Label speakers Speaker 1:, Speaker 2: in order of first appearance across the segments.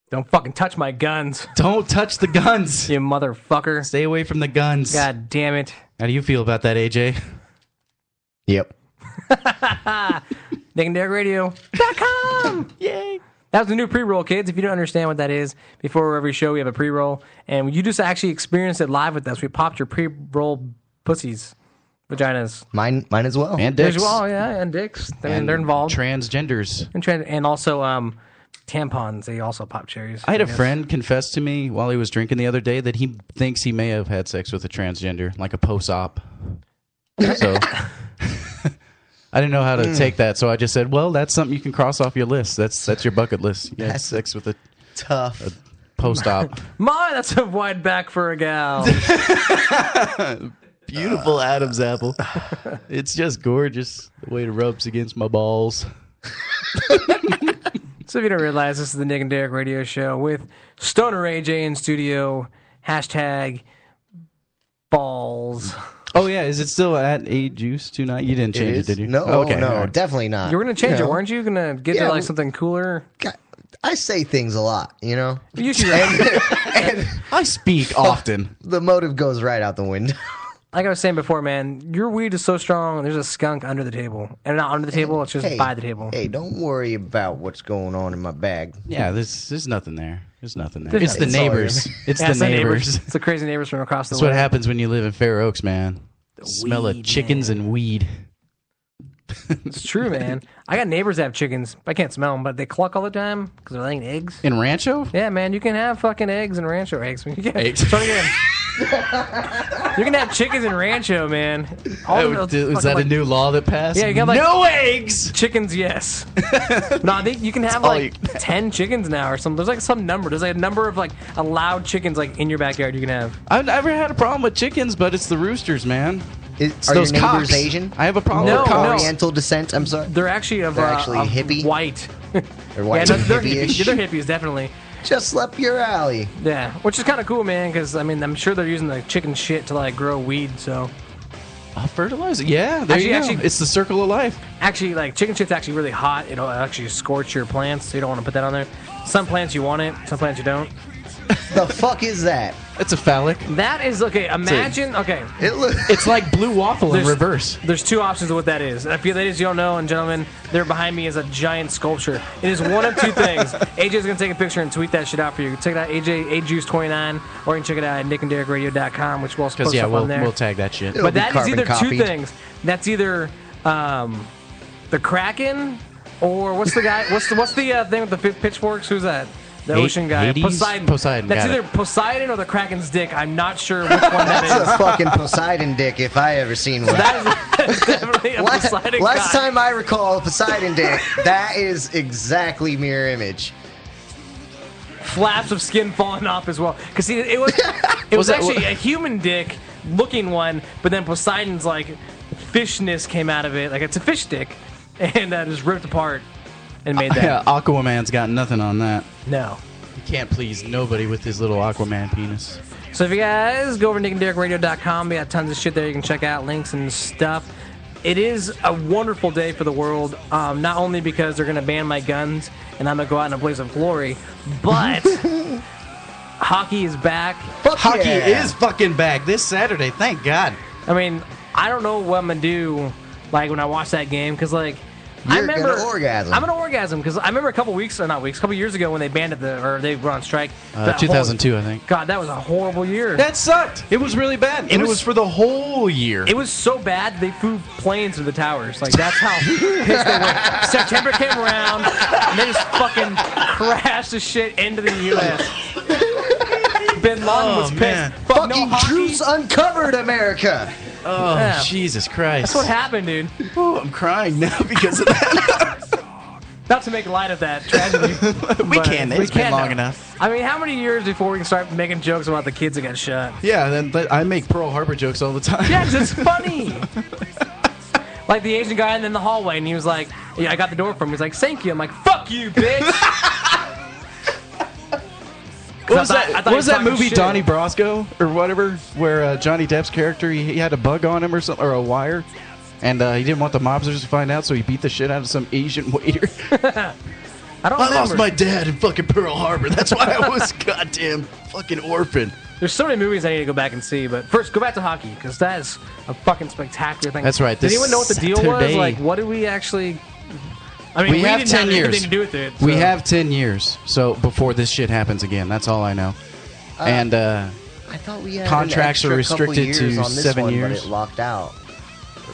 Speaker 1: Don't fucking touch my guns.
Speaker 2: Don't touch the guns.
Speaker 1: You motherfucker.
Speaker 2: Stay away from the guns.
Speaker 1: God damn it.
Speaker 2: How do you feel about that, AJ?
Speaker 3: Yep.
Speaker 1: DickandDerrickRadio.com.
Speaker 2: Yay.
Speaker 1: That was the new pre-roll, kids. If you don't understand what that is, before every show we have a pre-roll, and you just actually experienced it live with us. We popped your pre-roll pussies, vaginas.
Speaker 3: Mine as well.
Speaker 2: And dicks.
Speaker 1: As well, yeah, and dicks. They're involved.
Speaker 2: Transgenders.
Speaker 1: And also tampons. They also pop cherries.
Speaker 2: I had a friend confess to me while he was drinking the other day that he thinks he may have had sex with a transgender, like a post-op. So I didn't know how to take that, so I just said, well, that's something you can cross off your list. That's your bucket list. You had sex with a post-op.
Speaker 1: My, that's a wide back for a gal.
Speaker 2: Beautiful Adam's apple. It's just gorgeous the way it rubs against my balls.
Speaker 1: So if you don't realize, this is the Nick and Derrick radio show with Stoner AJ in studio. Hashtag balls.
Speaker 2: Oh, yeah. Is it still at AJuice tonight? You didn't change it, did you?
Speaker 3: No,
Speaker 2: okay,
Speaker 3: no,
Speaker 2: right.
Speaker 3: Definitely not.
Speaker 1: You were going to change it, weren't you? Going to get to like something cooler?
Speaker 3: I say things a lot, you know?
Speaker 1: Usually,
Speaker 3: and
Speaker 2: I speak often.
Speaker 3: the motive goes right out the window.
Speaker 1: like I was saying before, man, your weed is so strong, there's a skunk under the table. And not under the table, it's just by the table.
Speaker 3: Hey, don't worry about what's going on in my bag.
Speaker 2: Yeah, there's nothing there. There's nothing there.
Speaker 1: There's
Speaker 2: It's the
Speaker 1: nothing.
Speaker 2: neighbors. It's
Speaker 1: Yeah,
Speaker 2: the neighbors.
Speaker 1: It's the crazy neighbors from across the
Speaker 2: That's
Speaker 1: way.
Speaker 2: what happens when you live in Fair Oaks, man. Smell of
Speaker 1: weed,
Speaker 2: chickens
Speaker 1: man.
Speaker 2: and weed.
Speaker 1: It's true, man. I got neighbors that have chickens. I can't smell them, but they cluck all the time because they're laying eggs.
Speaker 2: In Rancho?
Speaker 1: Yeah, man, you can have fucking eggs in Rancho. Eggs. You can,
Speaker 2: Eggs.
Speaker 1: Start again. You can have chickens in Rancho, man.
Speaker 2: Was that a new law that passed?
Speaker 1: Yeah, you got like
Speaker 2: no eggs!
Speaker 1: chickens, yes. No, I think you can have
Speaker 2: all
Speaker 1: like 10 chickens now or something. There's like some number. There's like a number of like allowed chickens like in your backyard you can have.
Speaker 2: I've never had a problem with chickens, but it's the roosters, man.
Speaker 3: Are
Speaker 2: those
Speaker 3: your neighbors
Speaker 2: cocks.
Speaker 3: Asian?
Speaker 2: I have a problem
Speaker 1: No,
Speaker 2: with
Speaker 1: no.
Speaker 2: cocks.
Speaker 3: Oriental descent, I'm sorry.
Speaker 1: They're actually of
Speaker 3: hippie?
Speaker 1: white.
Speaker 3: They're white
Speaker 1: Yeah,
Speaker 3: and
Speaker 1: they're
Speaker 3: hippie-ish.
Speaker 1: hippies. They're hippies, definitely.
Speaker 3: Just up your alley.
Speaker 1: Yeah, which is kind of cool, man, because, I mean, I'm sure they're using the chicken shit to, like, grow weed, so.
Speaker 2: Fertilizer? Yeah, there you go.
Speaker 1: Actually-
Speaker 2: It's the circle of life.
Speaker 1: Actually, like, chicken shit's actually really hot. It'll actually scorch your plants, so you don't want to put that on there. Some plants you want it, some plants you don't.
Speaker 3: The fuck is that?
Speaker 2: It's a phallic.
Speaker 1: That is, okay, imagine, okay.
Speaker 2: It's like blue waffle in reverse.
Speaker 1: There's two options of what that is. If you ladies don't know, and gentlemen, there behind me is a giant sculpture. It is one of two things. AJ's going to take a picture and tweet that shit out for you. Check it out, AJuice29, or you can check it out at nickandderrickradio.com, which we'll post up on there.
Speaker 2: We'll tag that shit.
Speaker 1: But that is
Speaker 3: carbon
Speaker 1: either
Speaker 3: copied.
Speaker 1: two things. That's either the Kraken, or what's the guy? What's the thing with the pitchforks? Who's that? The ocean guy.
Speaker 2: Hades? Poseidon,
Speaker 1: That's
Speaker 2: got
Speaker 1: either
Speaker 2: it.
Speaker 1: Poseidon or the Kraken's dick. I'm not sure which one that
Speaker 3: That's
Speaker 1: is.
Speaker 3: a fucking Poseidon dick if I ever seen one.
Speaker 1: That is definitely a Poseidon
Speaker 3: Last
Speaker 1: guy.
Speaker 3: time I recall a Poseidon dick, that is exactly mirror image.
Speaker 1: Flaps of skin falling off as well. Because it was
Speaker 2: Was that-
Speaker 1: actually a human dick looking one, but then Poseidon's like fishness came out of it. Like it's a fish dick, and just ripped apart and made that.
Speaker 2: Yeah, Aquaman's got nothing on that.
Speaker 1: No.
Speaker 2: He can't please nobody with his little Aquaman penis.
Speaker 1: So if you guys go over to nickandderrickradio.com, we got tons of shit there you can check out, links and stuff. It is a wonderful day for the world, not only because they're going to ban my guns and I'm going to go out in a blaze of glory, but hockey is back.
Speaker 2: Hockey is fucking back this Saturday. Thank God.
Speaker 1: I mean, I don't know what I'm going to do like when I watch that game, because like,
Speaker 3: You're gonna orgasm.
Speaker 1: I'm gonna orgasm because I remember a couple years ago when they banned it, or they were on strike.
Speaker 2: 2002, I think.
Speaker 1: God, that was a horrible year.
Speaker 2: That sucked. It was really bad. And it was for the whole year.
Speaker 1: It was so bad they flew planes to the towers. Like that's how pissed they were. September came around and they just fucking crashed the shit into the U.S. Bin Laden was pissed.
Speaker 2: man.
Speaker 1: Fuck, no
Speaker 3: Fucking
Speaker 1: hockey.
Speaker 3: truce uncovered America.
Speaker 2: Oh,
Speaker 1: Yeah.
Speaker 2: Jesus Christ.
Speaker 1: That's what happened, dude.
Speaker 2: Oh, I'm crying now because of that.
Speaker 1: Not to make light of that tragedy.
Speaker 2: We
Speaker 1: but
Speaker 2: can.
Speaker 1: we
Speaker 2: It's been
Speaker 1: can
Speaker 2: long
Speaker 1: now.
Speaker 2: enough.
Speaker 1: I mean, how many years before we can start making jokes about the kids that got shot?
Speaker 2: Yeah, then I make Pearl Harbor jokes all the time.
Speaker 1: Yeah, 'cause it's funny. Like the Asian guy in the hallway, and he was like, yeah, I got the door from him. He's like, thank you. I'm like, fuck you, bitch.
Speaker 2: What was
Speaker 1: I thought
Speaker 2: that?
Speaker 1: he
Speaker 2: What was that
Speaker 1: talking
Speaker 2: movie,
Speaker 1: shit.
Speaker 2: Donnie Brasco or whatever, where Johnny Depp's character he had a bug on him or something, or a wire, and he didn't want the mobsters to find out, so he beat the shit out of some Asian waiter.
Speaker 1: I don't
Speaker 2: I
Speaker 1: remember.
Speaker 2: lost my dad in fucking Pearl Harbor. That's why I was goddamn fucking orphan.
Speaker 1: There's so many movies I need to go back and see, but first, go back to hockey, because that is a fucking spectacular thing.
Speaker 2: That's right.
Speaker 1: Did anyone know what the deal was?
Speaker 2: Saturday-
Speaker 1: Like, what did we actually... I mean,
Speaker 2: We have
Speaker 1: didn't
Speaker 2: 10
Speaker 1: have
Speaker 2: years.
Speaker 1: anything to do with it.
Speaker 2: We
Speaker 1: so-
Speaker 2: have 10 years, so before this shit happens again. That's all I know. And
Speaker 3: I thought we had
Speaker 2: Contracts
Speaker 3: an
Speaker 2: are
Speaker 3: extra couple
Speaker 2: restricted
Speaker 3: years
Speaker 2: to
Speaker 3: on this
Speaker 2: 7
Speaker 3: one,
Speaker 2: years.
Speaker 3: But it locked out.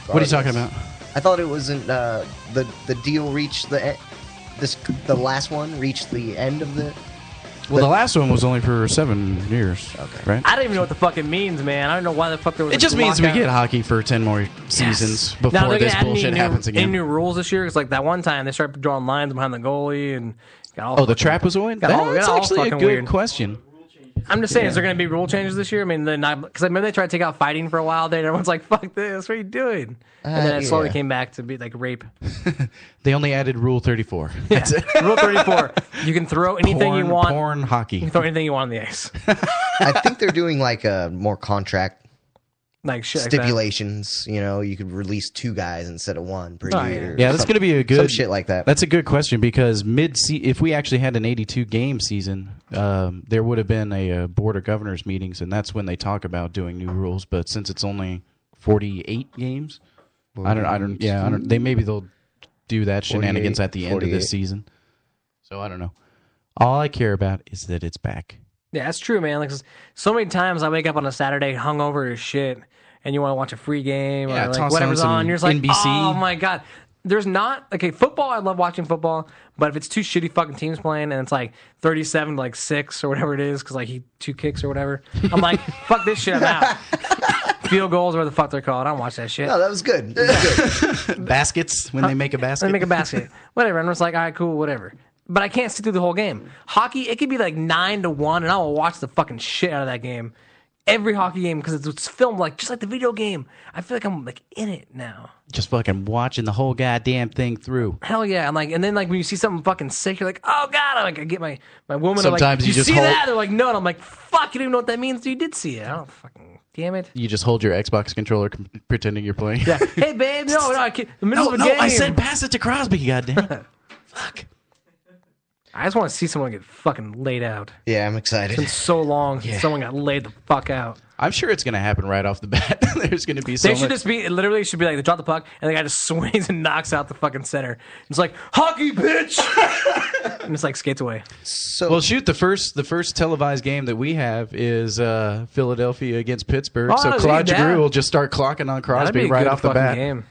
Speaker 2: what are you talking about?
Speaker 3: I thought it wasn't the deal reached the last one reached the end of the.
Speaker 2: Well, the last one was only for 7 years, right?
Speaker 1: I don't even know what the fuck it means, man. I don't know why the fuck there was
Speaker 2: It just
Speaker 1: a
Speaker 2: means we
Speaker 1: lockout.
Speaker 2: get hockey for 10 more seasons
Speaker 1: Now,
Speaker 2: before
Speaker 1: they're
Speaker 2: this
Speaker 1: gonna add
Speaker 2: bullshit happens
Speaker 1: Any
Speaker 2: again.
Speaker 1: new rules this year? It's like that one time they started drawing lines behind the goalie and got all
Speaker 2: Oh, the
Speaker 1: fucking-
Speaker 2: trapezoid?
Speaker 1: got all-
Speaker 2: That's
Speaker 1: got all
Speaker 2: actually a
Speaker 1: fucking
Speaker 2: good
Speaker 1: weird.
Speaker 2: question.
Speaker 1: I'm just saying, is there going to be rule changes this year? I mean, because I remember they tried to take out fighting for a while there, and everyone's like, fuck this, what are you doing? And then it slowly
Speaker 3: yeah.
Speaker 1: came back to be like rape.
Speaker 2: They only added Rule 34. That's it.
Speaker 1: Rule 34, you can throw anything you want.
Speaker 2: Porn
Speaker 1: You
Speaker 2: hockey.
Speaker 1: can throw anything you want on the ice.
Speaker 3: I think they're doing like a more contract
Speaker 1: Like shit like that.
Speaker 3: stipulations. You know, you could release 2 guys instead of 1 per
Speaker 1: Oh,
Speaker 3: year.
Speaker 2: Yeah, that's going to be a good
Speaker 3: some shit like that.
Speaker 2: That's a good question because if we actually had an 82 game season, there would have been a board of governors meetings, and that's when they talk about doing new rules. But since it's only 48 games, I don't. Maybe they'll do that shenanigans at the end of
Speaker 3: 48.
Speaker 2: this season. So I don't know. All I care about is that it's back.
Speaker 1: Yeah, that's true, man. Like, so many times I wake up on a Saturday hungover as shit, and you want to watch a free game
Speaker 2: Yeah,
Speaker 1: or like
Speaker 2: toss
Speaker 1: whatever's
Speaker 2: on some
Speaker 1: on. You're just like,
Speaker 2: NBC.
Speaker 1: oh my god. There's not football. I love watching football, but if it's 2 shitty fucking teams playing and it's like 37 to like 6 or whatever it is, because like he 2 kicks or whatever, I'm like, fuck this shit. I'm out. Field goals, or the fuck they're called. I don't watch that shit.
Speaker 3: No, that was good. That was good.
Speaker 2: Baskets when they make a basket.
Speaker 1: They make a basket. Whatever. And it's like, all right, cool, whatever. But I can't sit through the whole game. Hockey, it could be like 9-1, and I will watch the fucking shit out of that game. Every hockey game, because it's filmed like just like the video game. I feel like I'm like in it now.
Speaker 2: Just fucking watching the whole goddamn thing through.
Speaker 1: Hell yeah! I'm like, and then like when you see something fucking sick, you're like, oh god! I get my woman.
Speaker 2: Sometimes
Speaker 1: I'm like,
Speaker 2: you
Speaker 1: you
Speaker 2: just
Speaker 1: see
Speaker 2: hold-
Speaker 1: that? They're like, no, and I'm like, fuck! You don't even know what that means. You did see it. I don't fucking damn it.
Speaker 2: You just hold your Xbox controller pretending you're playing.
Speaker 1: Yeah. Hey babe, no, I can't. The middle
Speaker 2: No,
Speaker 1: of a
Speaker 2: no,
Speaker 1: game.
Speaker 2: I said pass it to Crosby, goddamn. Fuck.
Speaker 1: I just want to see someone get fucking laid out.
Speaker 3: Yeah, I'm excited.
Speaker 1: It's been so long since someone got laid the fuck out.
Speaker 2: I'm sure it's going to happen right off the bat. There's going to be so
Speaker 1: They
Speaker 2: much.
Speaker 1: should just be, it literally should be like, they drop the puck, and the guy just swings and knocks out the fucking center. It's like, hockey, bitch! And it's like, skates away.
Speaker 3: So
Speaker 2: Well, shoot, the first televised game that we have is Philadelphia against Pittsburgh.
Speaker 1: Oh,
Speaker 2: so
Speaker 1: yeah,
Speaker 2: Claude
Speaker 1: yeah.
Speaker 2: Giroux will just start clocking on
Speaker 1: That'd
Speaker 2: Crosby
Speaker 1: be a
Speaker 2: right
Speaker 1: good
Speaker 2: off the
Speaker 1: fucking
Speaker 2: bat.
Speaker 1: game.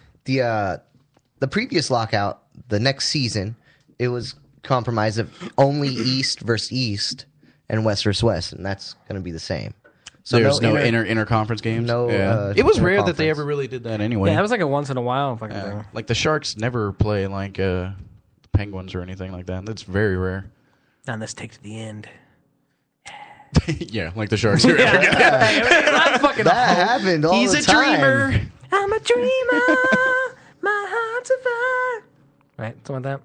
Speaker 3: the previous lockout, the next season, it was compromised of only East versus East and West versus West, and that's going to be the same. So
Speaker 2: There's no interconference games.
Speaker 3: no,
Speaker 2: yeah. It was rare that they
Speaker 3: interconference.
Speaker 2: ever really did that anyway.
Speaker 1: Yeah, that was like a once in a while fucking thing.
Speaker 2: Like the Sharks never play like the Penguins or anything like that. That's very rare.
Speaker 1: And let's take to the end.
Speaker 2: Yeah, like the Sharks. Are
Speaker 1: I'm fucking
Speaker 3: That happened all
Speaker 2: He's
Speaker 3: the
Speaker 2: a
Speaker 3: time.
Speaker 2: dreamer.
Speaker 1: I'm a dreamer. My heart's a fire. Right, something like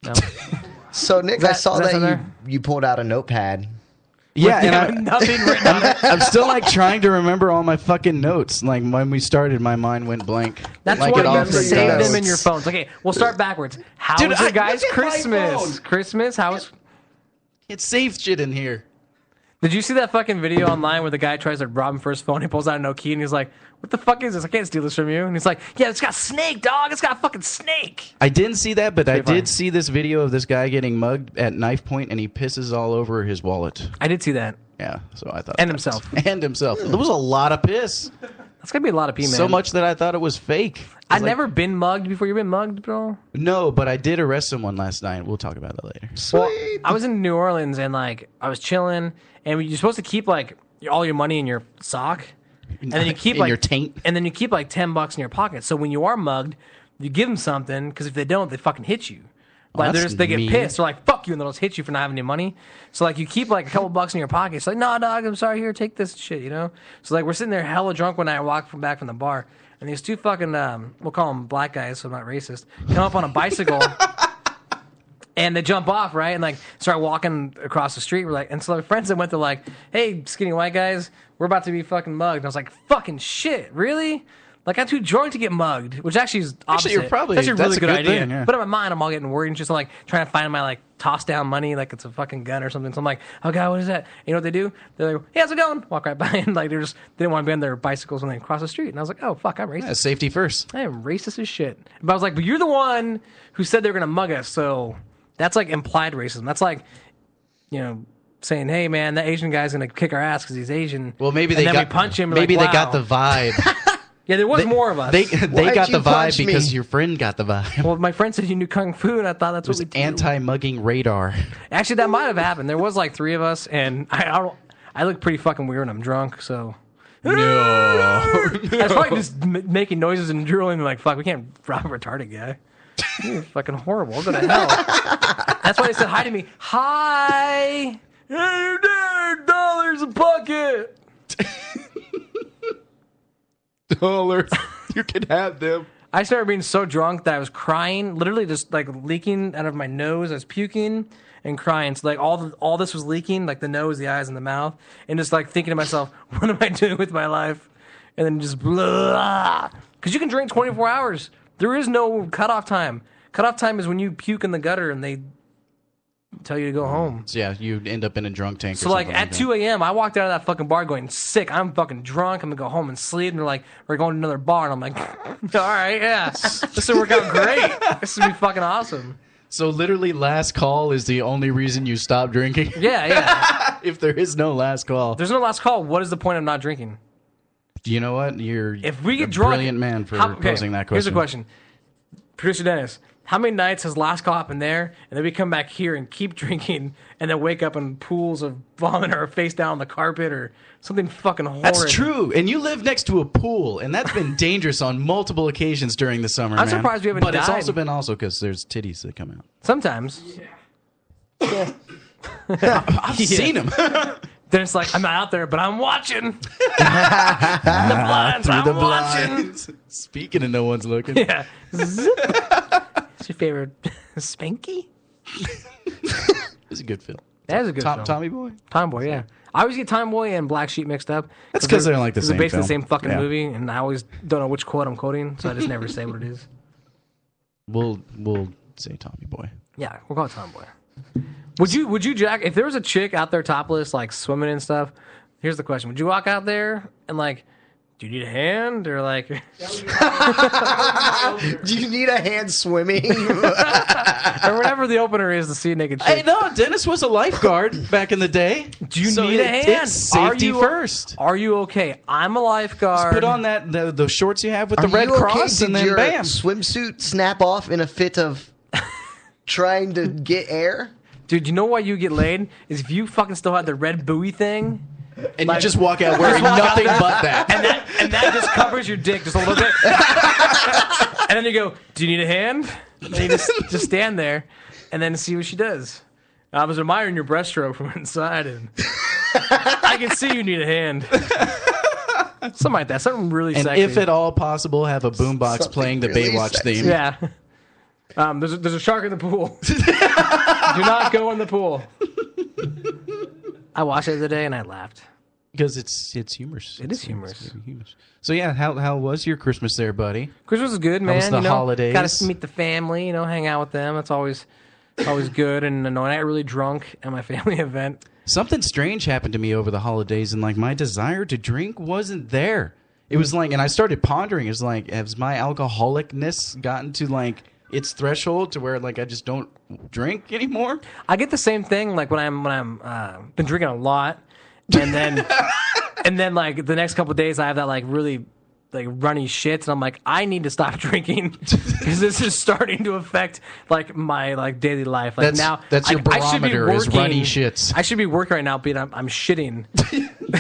Speaker 1: that. No.
Speaker 3: So Nick,
Speaker 1: that-
Speaker 3: I saw
Speaker 1: is that
Speaker 3: that
Speaker 1: there?
Speaker 3: you pulled out a notepad.
Speaker 2: Yeah, and
Speaker 1: Yeah, nothing written on it.
Speaker 2: I'm still like trying to remember all my fucking notes. Like when we started, my mind went blank.
Speaker 1: That's
Speaker 2: like
Speaker 1: why
Speaker 2: it
Speaker 1: you
Speaker 2: often
Speaker 1: save
Speaker 2: does.
Speaker 1: them in your phones. Okay, we'll start backwards. How
Speaker 2: Dude,
Speaker 1: was your
Speaker 2: I-
Speaker 1: guys'
Speaker 2: look at my
Speaker 1: Christmas?
Speaker 2: phone.
Speaker 1: Christmas? How was...
Speaker 2: It saved shit in here.
Speaker 1: Did you see that fucking video online where the guy tries to rob him for his phone? He pulls out a no key and he's like, "What the fuck is this? I can't steal this from you." And he's like, "Yeah, it's got a snake, dog. It's got a fucking snake."
Speaker 2: I didn't see that, but I
Speaker 1: Pretty funny.
Speaker 2: did see this video of this guy getting mugged at knife point, and he pisses all over his wallet.
Speaker 1: I did see that.
Speaker 2: Yeah, so I thought
Speaker 1: And
Speaker 2: that's-
Speaker 1: himself.
Speaker 2: and himself. There was a lot of piss.
Speaker 1: That's gonna be a lot of pee, man.
Speaker 2: So much that I thought it was fake.
Speaker 1: I've never been mugged before. You've been mugged, bro?
Speaker 2: No, but I did arrest someone last night. We'll talk about that later.
Speaker 1: Well, I was in New Orleans and like I was chilling, and you're supposed to keep like all your money in your sock, and then you keep
Speaker 2: In
Speaker 1: like
Speaker 2: your taint.
Speaker 1: and then you keep like $10 in your pocket. So when you are mugged, you give them something because if they don't, they fucking hit you. Like
Speaker 2: that's
Speaker 1: they get
Speaker 2: mean.
Speaker 1: pissed. They're like, "Fuck you," and they'll just hit you for not having any money. So like you keep like a couple bucks in your pocket. It's like, "No, dog, I'm sorry. Here, take this shit." You know. So like we're sitting there hella drunk when I walk back from the bar, and these 2 fucking we'll call them black guys, so I'm not racist, come up on a bicycle. And they jump off, right? And like start walking across the street. We're like, and so my friends that went to like, "Hey, skinny white guys, we're about to be fucking mugged." And I was like, "Fucking shit, really?" Like, I'm too drunk to get mugged, which actually is opposite.
Speaker 2: you're probably-
Speaker 1: that's a really
Speaker 2: that's a
Speaker 1: good
Speaker 2: good
Speaker 1: idea.
Speaker 2: thing, yeah.
Speaker 1: But in my mind, I'm all getting worried and just like trying to find my like toss down money like it's a fucking gun or something. So I'm like, oh god, what is that? You know what they do? They're like, hey, how's it going? Walk right by and like they didn't want to be on their bicycles when they cross the street. And I was like, oh fuck, I'm racist.
Speaker 2: Yeah, safety first.
Speaker 1: I am racist as shit. But I was like, but you're the one who said they're gonna mug us, so that's like implied racism. That's like, you know, saying, hey man, that Asian guy's gonna kick our ass because he's Asian.
Speaker 2: Well, maybe
Speaker 1: and
Speaker 2: they
Speaker 1: then
Speaker 2: got
Speaker 1: we punch him.
Speaker 2: Maybe
Speaker 1: like,
Speaker 2: they got
Speaker 1: wow.
Speaker 2: the vibe.
Speaker 1: Yeah, there was more of us.
Speaker 2: They
Speaker 3: Why'd
Speaker 2: got
Speaker 3: you
Speaker 2: the
Speaker 3: punch
Speaker 2: vibe
Speaker 3: me?
Speaker 2: because your friend got the vibe.
Speaker 1: Well, my friend said you knew kung fu, and I thought that's
Speaker 2: It
Speaker 1: what we
Speaker 2: was
Speaker 1: do.
Speaker 2: anti-mugging radar.
Speaker 1: Actually, that might have happened. There was like 3 of us, and I look pretty fucking weird when I'm drunk, so.
Speaker 2: No.
Speaker 1: I was probably just making noises and drooling, like, fuck, we can't rob a retarded guy. You're fucking horrible. Go to hell. That's why they said hi to me. Hi! Hey there, $1 a bucket!
Speaker 2: $. You can have them.
Speaker 1: I started being so drunk that I was crying, literally just like leaking out of my nose. I was puking and crying. So like all this was leaking, like the nose, the eyes, and the mouth, and just like thinking to myself, what am I doing with my life? And then just blah. Because you can drink 24 hours. There is no cutoff time. Cutoff time is when you puke in the gutter and they tell you to go home.
Speaker 2: So yeah, you end up in a drunk tank.
Speaker 1: So like at 2 a.m., I walked out of that fucking bar going sick. I'm fucking drunk. I'm gonna go home and sleep. And they're like, we're going to another bar. And I'm like, all right, yeah, this will work out great. This would be fucking awesome.
Speaker 2: So literally, last call is the only reason you stop drinking.
Speaker 1: Yeah.
Speaker 2: If there is no last call,
Speaker 1: There's no last call. What is the point of not drinking?
Speaker 2: you know what? You're
Speaker 1: If we get
Speaker 2: a
Speaker 1: drunk,
Speaker 2: brilliant man for
Speaker 1: okay,
Speaker 2: posing that question.
Speaker 1: Here's a question, producer Dennis. How many nights has last call happened there, and then we come back here and keep drinking, and then wake up in pools of vomit or face down on the carpet or something fucking horrid?
Speaker 2: That's true, and you live next to a pool, and that's been dangerous on multiple occasions during the summer.
Speaker 1: I'm
Speaker 2: man.
Speaker 1: surprised we haven't
Speaker 2: But it's
Speaker 1: died.
Speaker 2: also been because there's titties that come out.
Speaker 1: Sometimes.
Speaker 2: I've seen them
Speaker 1: Then it's like, I'm not out there, but I'm watching. the blinds,
Speaker 2: through
Speaker 1: I'm
Speaker 2: the
Speaker 1: watching.
Speaker 2: blinds. Speaking of no one's looking.
Speaker 1: Yeah. What's your favorite Spanky?
Speaker 2: It's a good film.
Speaker 1: That is a good film.
Speaker 2: Tommy Boy.
Speaker 1: Tomboy, yeah. I always get Tomboy and Black Sheep mixed up.
Speaker 2: That's 'cause they're like the same
Speaker 1: basically the
Speaker 2: film.
Speaker 1: same fucking
Speaker 2: Yeah.
Speaker 1: movie, and I always don't know which quote I'm quoting, so I just never say what it is.
Speaker 2: We'll say Tommy Boy.
Speaker 1: Yeah, we'll call it Tomboy. Would you, Jack, if there was a chick out there topless, like swimming and stuff, here's the question. Would you walk out there and like, do you need a hand? Or like...
Speaker 3: Do you need a hand swimming?
Speaker 1: or whatever the opener is to see a naked chick.
Speaker 2: Hey, no, Dennis was a lifeguard back in the day.
Speaker 1: Do you
Speaker 2: So
Speaker 1: need a hand?
Speaker 2: It's safety first.
Speaker 1: Are you okay? I'm a lifeguard.
Speaker 2: Put on the shorts you have with
Speaker 3: Are
Speaker 2: the Red
Speaker 3: you okay?
Speaker 2: Cross,
Speaker 3: Did
Speaker 2: and then
Speaker 3: your
Speaker 2: bam.
Speaker 3: swimsuit snap off in a fit of trying to get air?
Speaker 1: Dude, you know why you get laid? Is if you fucking still had the red buoy thing,
Speaker 2: And you just walk out wearing
Speaker 1: walk out
Speaker 2: nothing
Speaker 1: there,
Speaker 2: but that.
Speaker 1: and that just covers your dick just a little bit. And then you go, do you need a hand? And you just stand there and then see what she does. I was admiring your breaststroke from inside, and I can see you need a hand. Something like that. Something really
Speaker 2: And
Speaker 1: sexy.
Speaker 2: if at all possible, have a boombox
Speaker 3: Something
Speaker 2: playing the
Speaker 3: really
Speaker 2: Baywatch
Speaker 3: sexy.
Speaker 2: theme.
Speaker 1: Yeah. There's a shark in the pool. Do not go in the pool. I watched it the other day and I laughed.
Speaker 2: Because it's humorous.
Speaker 1: It is humorous.
Speaker 2: It's very humorous. So yeah, how was your Christmas there, buddy?
Speaker 1: Christmas is good, man.
Speaker 2: was the holidays?
Speaker 1: Got to meet the family, hang out with them. It's always good. And I got really drunk at my family event.
Speaker 2: Something strange happened to me over the holidays, and like my desire to drink wasn't there. It was like, and I started pondering. It's like, has my alcoholicness gotten to like its threshold to where like I just don't drink anymore?
Speaker 1: I get the same thing like when I'm been drinking a lot, and then like the next couple of days I have that like really like runny shits, and I'm like, I need to stop drinking because this is starting to affect like my like daily life. Like
Speaker 2: That's your
Speaker 1: I should be
Speaker 2: barometer is
Speaker 1: working-
Speaker 2: runny shits.
Speaker 1: I should be working right now, but I'm shitting.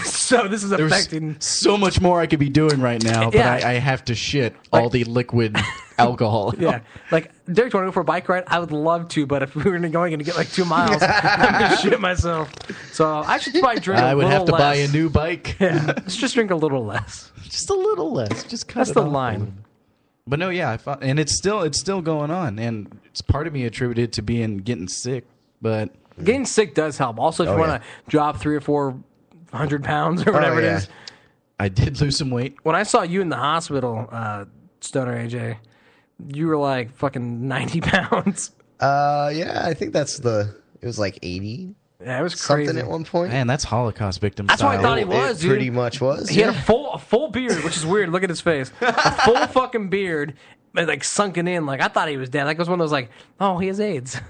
Speaker 1: So this is
Speaker 2: There's
Speaker 1: affecting.
Speaker 2: so much more I could be doing right now, but
Speaker 1: Yeah.
Speaker 2: I have to shit all the liquid alcohol.
Speaker 1: Yeah, like Derek, do you want to go for a bike ride? I would love to, but if we were going to get like 2 miles, I'm gonna shit myself. So I should probably drink.
Speaker 2: I would have to
Speaker 1: less.
Speaker 2: buy a new bike.
Speaker 1: Yeah, let's just drink a little less.
Speaker 2: Just a little less. Just cut
Speaker 1: That's
Speaker 2: it
Speaker 1: the
Speaker 2: off a
Speaker 1: line.
Speaker 2: little. But no, yeah, and it's still going on, and it's part of me attributed to getting sick. But
Speaker 1: Getting sick does help. Also, if you
Speaker 3: Oh,
Speaker 1: want to drop 300 or 400 pounds or whatever
Speaker 3: yeah.
Speaker 1: it is,
Speaker 2: I did lose some weight.
Speaker 1: When I saw you in the hospital, Stoner AJ, you were like fucking 90 pounds.
Speaker 3: Yeah, I think it was like 80
Speaker 1: Yeah, it was crazy.
Speaker 3: something at one point.
Speaker 2: Man, that's Holocaust victim
Speaker 1: That's what I
Speaker 2: style.
Speaker 1: thought he was, dude.
Speaker 3: Pretty much was.
Speaker 1: He had a full beard, which is weird. Look at his face. A full fucking beard, but like sunken in. Like I thought he was dead. Like it was one of those like, oh, he has AIDS.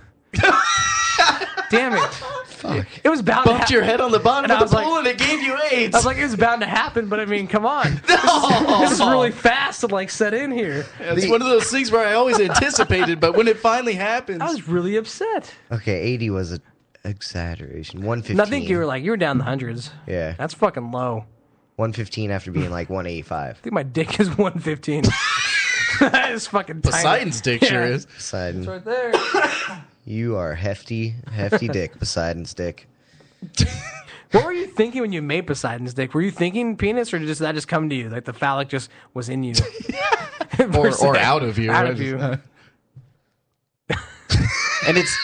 Speaker 1: Damn it.
Speaker 3: Fuck.
Speaker 1: It was bound
Speaker 2: Bumped
Speaker 1: to
Speaker 2: your head on the bottom
Speaker 1: And I
Speaker 2: of the
Speaker 1: was
Speaker 2: pool
Speaker 1: like-
Speaker 2: and it gave you AIDS.
Speaker 1: I was like, it was bound to happen, but I mean, come on. This is really fast to like set in here.
Speaker 2: It's one of those things where I always anticipated, but when it finally happens.
Speaker 1: I was really upset.
Speaker 3: Okay, 80 was an exaggeration. 115.
Speaker 1: And I think you were down the hundreds.
Speaker 3: Yeah.
Speaker 1: That's fucking low.
Speaker 3: 115 after being like 185.
Speaker 1: I think my dick is 115. That is fucking tiny.
Speaker 2: Poseidon's dick sure
Speaker 1: Yeah.
Speaker 2: is.
Speaker 3: Poseidon.
Speaker 1: It's right there.
Speaker 3: You are hefty dick. Poseidon's dick.
Speaker 1: What were you thinking when you made Poseidon's dick? Were you thinking penis, or did that just come to you? Like the phallic just was in you?
Speaker 2: Or out of you.
Speaker 1: Out of you.
Speaker 2: And it's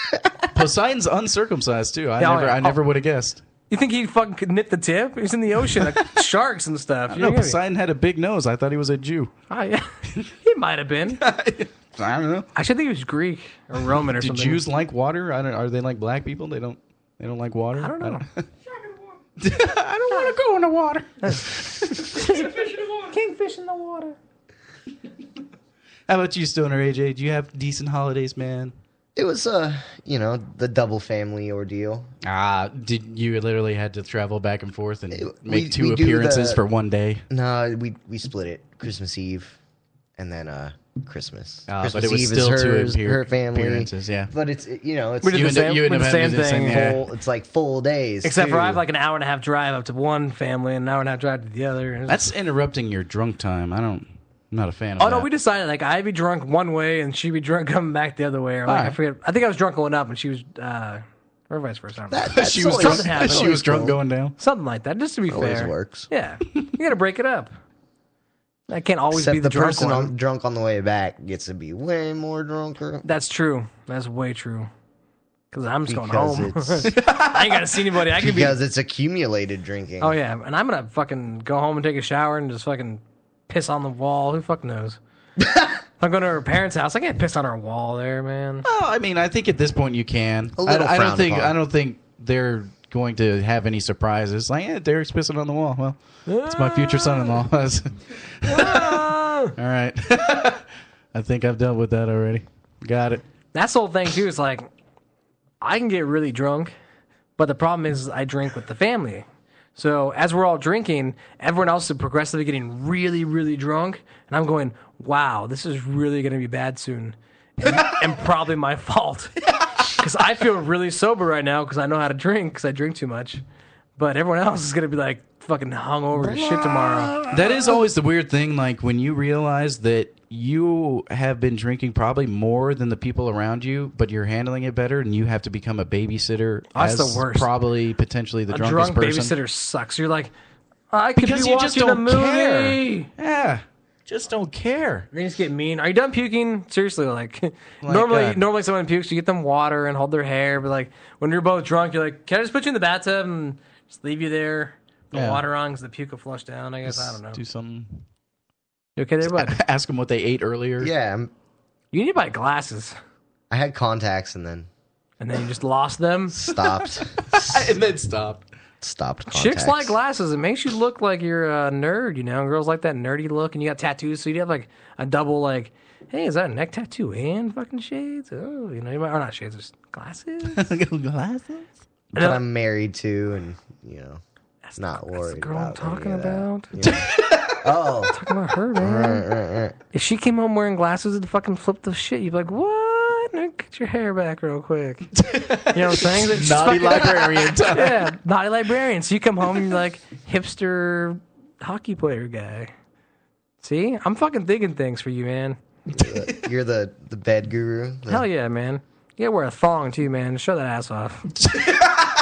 Speaker 2: Poseidon's uncircumcised too. I never would have guessed.
Speaker 1: You think he fucking could nip the tip? He's in the ocean, like sharks and stuff.
Speaker 2: No, Poseidon had a big nose. I thought he was a Jew.
Speaker 1: Oh, yeah. He might have been.
Speaker 2: I don't know.
Speaker 1: I should think he was Greek or Roman or
Speaker 2: Do
Speaker 1: something.
Speaker 2: Jews like water? Are they like black people? They don't like water?
Speaker 1: I don't know.
Speaker 2: I don't want to go in the water.
Speaker 1: Kingfish in the water.
Speaker 2: How about you, Stoner AJ? Do you have decent holidays, man?
Speaker 3: It was, the double family ordeal.
Speaker 2: Did you literally had to travel back and forth and make
Speaker 3: we
Speaker 2: two
Speaker 3: do
Speaker 2: appearances for one day?
Speaker 3: No, we split it. Christmas Eve and then Christmas. Christmas
Speaker 2: but it was
Speaker 3: Eve
Speaker 2: still
Speaker 3: is hers,
Speaker 2: two
Speaker 3: her family.
Speaker 2: appearances, yeah.
Speaker 3: But it's
Speaker 1: We did
Speaker 2: You
Speaker 1: the
Speaker 2: end up-
Speaker 1: same,
Speaker 2: you end
Speaker 1: we
Speaker 2: up
Speaker 1: did the same
Speaker 2: having the same,
Speaker 1: thing.
Speaker 2: yeah.
Speaker 3: it's like full days.
Speaker 1: Except
Speaker 3: too.
Speaker 1: for I have like an hour and a half drive up to one family and an hour and a half drive to the other.
Speaker 2: That's interrupting your drunk time. I'm not a fan of
Speaker 1: Oh
Speaker 2: that.
Speaker 1: no, we decided like I'd be drunk one way and she'd be drunk coming back the other way. Or like
Speaker 2: Alright.
Speaker 1: I forget. I think I was drunk going up and she was, or vice versa. I don't know.
Speaker 3: That's
Speaker 2: she was
Speaker 3: always-
Speaker 2: drunk.
Speaker 1: Something happened.
Speaker 2: She was drunk
Speaker 3: Cool.
Speaker 2: going down.
Speaker 1: Something like that, just to be
Speaker 3: Always
Speaker 1: fair.
Speaker 3: works.
Speaker 1: Yeah, you got to break it up. I can't always
Speaker 3: Except
Speaker 1: be the drunk
Speaker 3: person
Speaker 1: one.
Speaker 3: drunk on the way back gets to be way more drunker.
Speaker 1: That's true. That's way true. Because I'm just going
Speaker 3: Because
Speaker 1: home.
Speaker 3: it's-
Speaker 1: I ain't got to see anybody. I could be.
Speaker 3: Because it's accumulated drinking.
Speaker 1: Oh yeah, and I'm gonna fucking go home and take a shower and just fucking piss on the wall. Who fuck knows? I'm going to her parents' house. I can't piss on her wall there, man.
Speaker 2: Well, I mean, I think at this point you can.
Speaker 3: A little
Speaker 2: I don't
Speaker 3: frowned
Speaker 2: think.
Speaker 3: upon.
Speaker 2: I don't think they're going to have any surprises. Like, yeah, Derek's pissing on the wall. Well, it's my future son-in-law. All right. I think I've dealt with that already. Got it.
Speaker 1: That's the whole thing too. Is like I can get really drunk, but the problem is I drink with the family. So as we're all drinking, everyone else is progressively getting really, really drunk, and I'm going, "Wow, this is really going to be bad soon," and probably my fault because I feel really sober right now because I know how to drink because I drink too much. But everyone else is going to be like fucking hungover as shit tomorrow.
Speaker 2: That is always the weird thing. Like when you realize that you have been drinking probably more than the people around you, but you're handling it better, and you have to become a babysitter.
Speaker 1: That's
Speaker 2: as
Speaker 1: the worst.
Speaker 2: Potentially the
Speaker 1: A
Speaker 2: drunkest
Speaker 1: drunk
Speaker 2: person.
Speaker 1: babysitter sucks. You're like, I could
Speaker 2: Because
Speaker 1: be
Speaker 2: you
Speaker 1: watching
Speaker 2: just don't
Speaker 1: a movie.
Speaker 2: care. Yeah, just don't care.
Speaker 1: They just get mean. Are you done puking? Seriously, like normally someone pukes, you get them water and hold their hair. But like when you're both drunk, you're like, can I just put you in the bathtub and just leave you there, the
Speaker 2: Yeah.
Speaker 1: water on because the puke will flush down? I guess I don't know.
Speaker 2: Do something.
Speaker 1: You okay there, bud?
Speaker 2: Ask them what they ate earlier.
Speaker 3: Yeah,
Speaker 1: You need to buy glasses,
Speaker 3: I had contacts and then
Speaker 1: and then you just lost them.
Speaker 3: stopped.
Speaker 2: and then stop.
Speaker 3: Stopped contacts.
Speaker 1: Chicks like glasses. It makes you look like you're a nerd, you know. Girls like that nerdy look, and you got tattoos, so you have like a double, like, hey, is that a neck tattoo and fucking shades? Oh, you know, you might, or not shades, just glasses.
Speaker 2: Glasses.
Speaker 3: But I'm married to, and
Speaker 1: That's
Speaker 3: not
Speaker 1: that's
Speaker 3: worried
Speaker 1: the girl I'm
Speaker 3: about any
Speaker 1: talking
Speaker 3: of that.
Speaker 1: about.
Speaker 3: you know. Oh,
Speaker 1: Talking about her, man.
Speaker 3: right.
Speaker 1: If she came home wearing glasses and fucking flipped the shit, you'd be like, what? Get your hair back real quick. You know what I'm saying? It's just
Speaker 2: Naughty
Speaker 1: fucking-
Speaker 2: librarian time.
Speaker 1: Yeah, naughty librarian. So you come home and you're like, hipster hockey player guy. See? I'm fucking thinking things for you, man.
Speaker 3: You're the bed guru.
Speaker 1: Hell yeah, man. You gotta wear a thong too, man. Show that ass off.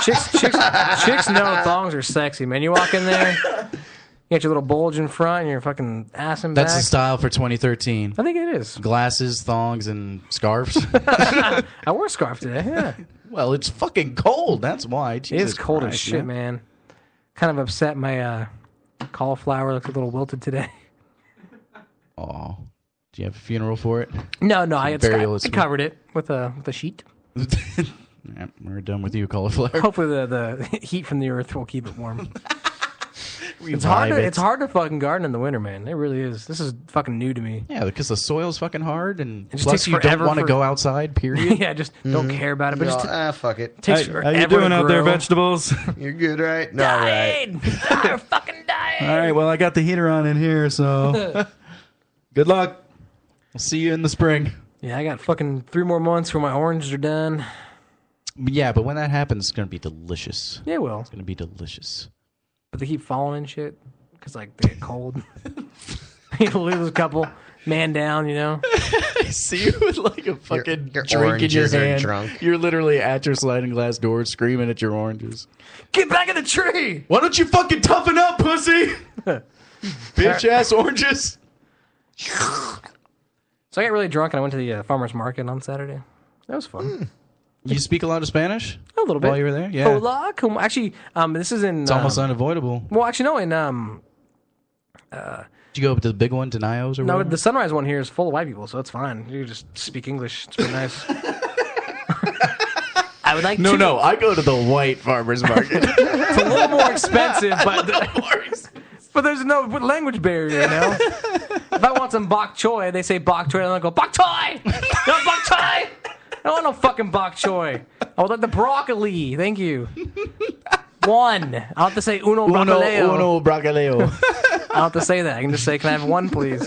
Speaker 1: chicks know thongs are sexy, man. You walk in there, you got your little bulge in front and your fucking ass in back.
Speaker 2: That's the style for 2013.
Speaker 1: I think it is.
Speaker 2: Glasses, thongs, and scarves.
Speaker 1: I wore a scarf today, yeah.
Speaker 2: Well, it's fucking cold. That's why.
Speaker 1: It
Speaker 2: Jesus
Speaker 1: is cold as
Speaker 2: Christ,
Speaker 1: shit, man. Kind of upset my Cauliflower looks a little wilted today.
Speaker 2: Oh, do you have a funeral for it?
Speaker 1: No, I
Speaker 2: burial
Speaker 1: covered it with a sheet.
Speaker 2: Yeah, we're done with you, cauliflower.
Speaker 1: Hopefully the heat from the earth will keep it warm. It's hard to fucking garden in the winter, man. It really is. This is fucking new to me.
Speaker 2: Yeah, because the soil's fucking hard, and
Speaker 1: just
Speaker 2: plus
Speaker 1: takes
Speaker 2: you don't want to go outside, period.
Speaker 1: Yeah, just don't care about it. But
Speaker 3: Fuck it.
Speaker 1: takes
Speaker 4: How
Speaker 1: forever
Speaker 4: you doing
Speaker 1: to
Speaker 4: out there,
Speaker 1: grow.
Speaker 4: vegetables?
Speaker 3: You're good, right? No, right.
Speaker 1: You're fucking dying.
Speaker 4: All right, well, I got the heater on in here, so good luck.
Speaker 2: We'll see you in the spring.
Speaker 1: Yeah, I got fucking 3 more months where my oranges are done.
Speaker 2: Yeah, but when that happens, it's going to be delicious.
Speaker 1: Yeah, it will.
Speaker 2: It's going to be delicious.
Speaker 1: But they keep falling and shit because like they get cold. You lose a couple, man down, you know.
Speaker 2: I see you with like a fucking
Speaker 3: your
Speaker 2: drink in your
Speaker 3: oranges are
Speaker 2: hand.
Speaker 3: drunk.
Speaker 2: You're literally at your sliding glass door screaming at your oranges.
Speaker 1: Get back in the tree.
Speaker 2: Why don't you fucking toughen up, pussy? Bitch ass oranges.
Speaker 1: So I got really drunk and I went to the farmer's market on Saturday. That was fun.
Speaker 2: You speak a lot of Spanish?
Speaker 1: A little bit.
Speaker 2: While you were there? Yeah.
Speaker 1: Hola, como. Actually, this is in.
Speaker 2: It's almost unavoidable.
Speaker 1: Well, actually, no. In
Speaker 2: Did you go up to the big one, Denayos or
Speaker 1: no,
Speaker 2: whatever?
Speaker 1: the Sunrise one here is full of white people, so it's fine. You just speak English. It's pretty nice. I would like to.
Speaker 2: No. I go to the white farmer's market.
Speaker 1: It's a little more expensive, but there's no language barrier, you know? If I want some bok choy, they say bok choy, and I go, bok choy! No, bok choy! I don't want no fucking bok choy. I would like the broccoli. Thank you. One. I'll have to say uno broccoleo.
Speaker 2: Uno broccoleo.
Speaker 1: I don't have to say that. I can just say, can I have one, please?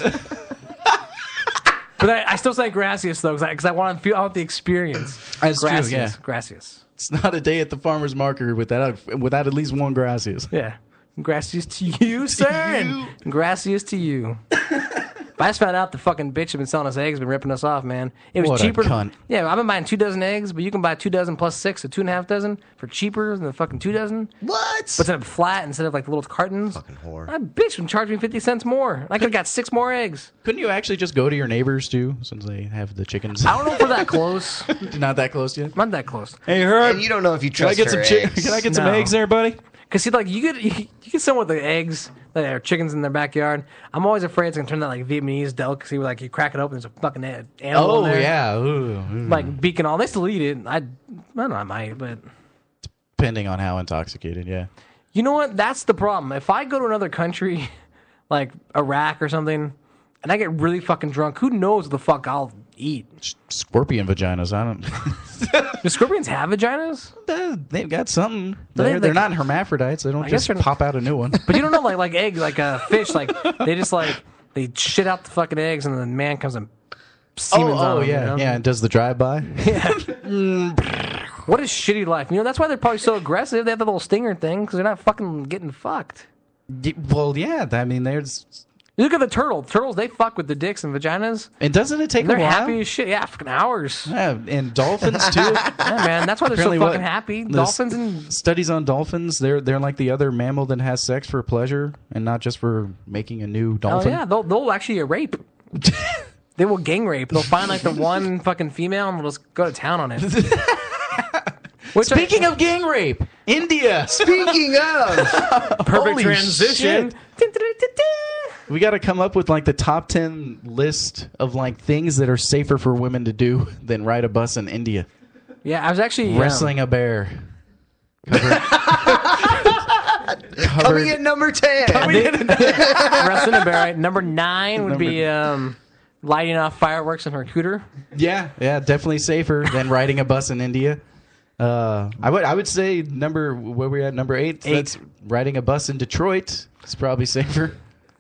Speaker 1: But I still say gracias, though, because I want the experience.
Speaker 2: That's true,
Speaker 1: Gracias.
Speaker 2: yeah.
Speaker 1: Gracias.
Speaker 2: It's not a day at the farmer's market without at least one gracias.
Speaker 1: Yeah. Gracias to you, sir, and gracias to you. But I just found out the fucking bitch had been selling us eggs, been ripping us off, man. It was
Speaker 2: What a
Speaker 1: cheaper.
Speaker 2: cunt.
Speaker 1: Yeah, I've been buying 2 dozen eggs, but you can buy 2 dozen plus 6, so 2.5 dozen for cheaper than the fucking 2 dozen.
Speaker 3: What?
Speaker 1: But instead of flat, instead of like the little cartons.
Speaker 3: Fucking whore.
Speaker 1: That bitch would charge me 50 cents more. I could have got 6 more eggs.
Speaker 2: Couldn't you actually just go to your neighbors too, since they have the chickens?
Speaker 1: I don't know if we're that close.
Speaker 2: Not that close yet.
Speaker 1: Not that close.
Speaker 4: Hey, Herb,
Speaker 3: And you don't know if you
Speaker 4: can I
Speaker 3: trust
Speaker 4: get
Speaker 3: her
Speaker 4: some
Speaker 3: eggs.
Speaker 4: Can I get some
Speaker 1: No.
Speaker 4: eggs there, buddy?
Speaker 1: Because, see, like, you get someone with the eggs that are chickens in their backyard. I'm always afraid it's going to turn that, like, Vietnamese delicacy where, like, you crack it open, there's a fucking animal in
Speaker 2: Oh
Speaker 1: there.
Speaker 2: yeah. Ooh.
Speaker 1: Like, beacon all. They still eat it. I don't know, I might, but...
Speaker 2: Depending on how intoxicated, yeah.
Speaker 1: You know what? That's the problem. If I go to another country, like Iraq or something, and I get really fucking drunk, who knows what the fuck I'll eat?
Speaker 2: Scorpion vaginas. I don't.
Speaker 1: Do scorpions have vaginas?
Speaker 2: They've got something.
Speaker 1: they-
Speaker 2: They're not hermaphrodites. They don't
Speaker 1: guess
Speaker 2: just
Speaker 1: they're not-
Speaker 2: pop out a new one.
Speaker 1: But you don't know, like eggs, like fish, like they just like they shit out the fucking eggs, and the man comes and semen on them,
Speaker 2: yeah,
Speaker 1: you know?
Speaker 2: yeah. And does the drive-by?
Speaker 1: What a shitty life. You know, that's why they're probably so aggressive. They have the little stinger thing because they're not fucking getting fucked.
Speaker 2: Well, yeah. I mean, there's.
Speaker 1: You look at the turtle. Turtles, they fuck with the dicks and vaginas.
Speaker 2: And doesn't it take
Speaker 1: And they're
Speaker 2: a while?
Speaker 1: happy as shit. Yeah, fucking hours.
Speaker 2: Yeah, and dolphins too.
Speaker 1: Yeah, man, that's why they're
Speaker 2: Apparently
Speaker 1: so
Speaker 2: what-
Speaker 1: fucking happy.
Speaker 2: the
Speaker 1: Dolphins and
Speaker 2: studies on dolphins. They're like the other mammal that has sex for pleasure and not just for making a new
Speaker 1: oh
Speaker 2: dolphin.
Speaker 1: yeah, they'll actually rape. They will gang rape. They'll find like the one fucking female and they'll just go to town on it.
Speaker 2: Speaking of gang rape, India.
Speaker 3: Speaking of,
Speaker 1: perfect
Speaker 2: Holy
Speaker 1: transition.
Speaker 2: We got to come up with like the top 10 list of like things that are safer for women to do than ride a bus in India.
Speaker 1: Yeah, I was actually
Speaker 2: Wrestling a bear.
Speaker 3: coming in number 10.
Speaker 1: wrestling a bear. Right? Number 9 would be lighting off fireworks in her cooter.
Speaker 2: Yeah, definitely safer than riding a bus in India. I would say where we at number 8. That's riding a bus in Detroit. It's probably safer.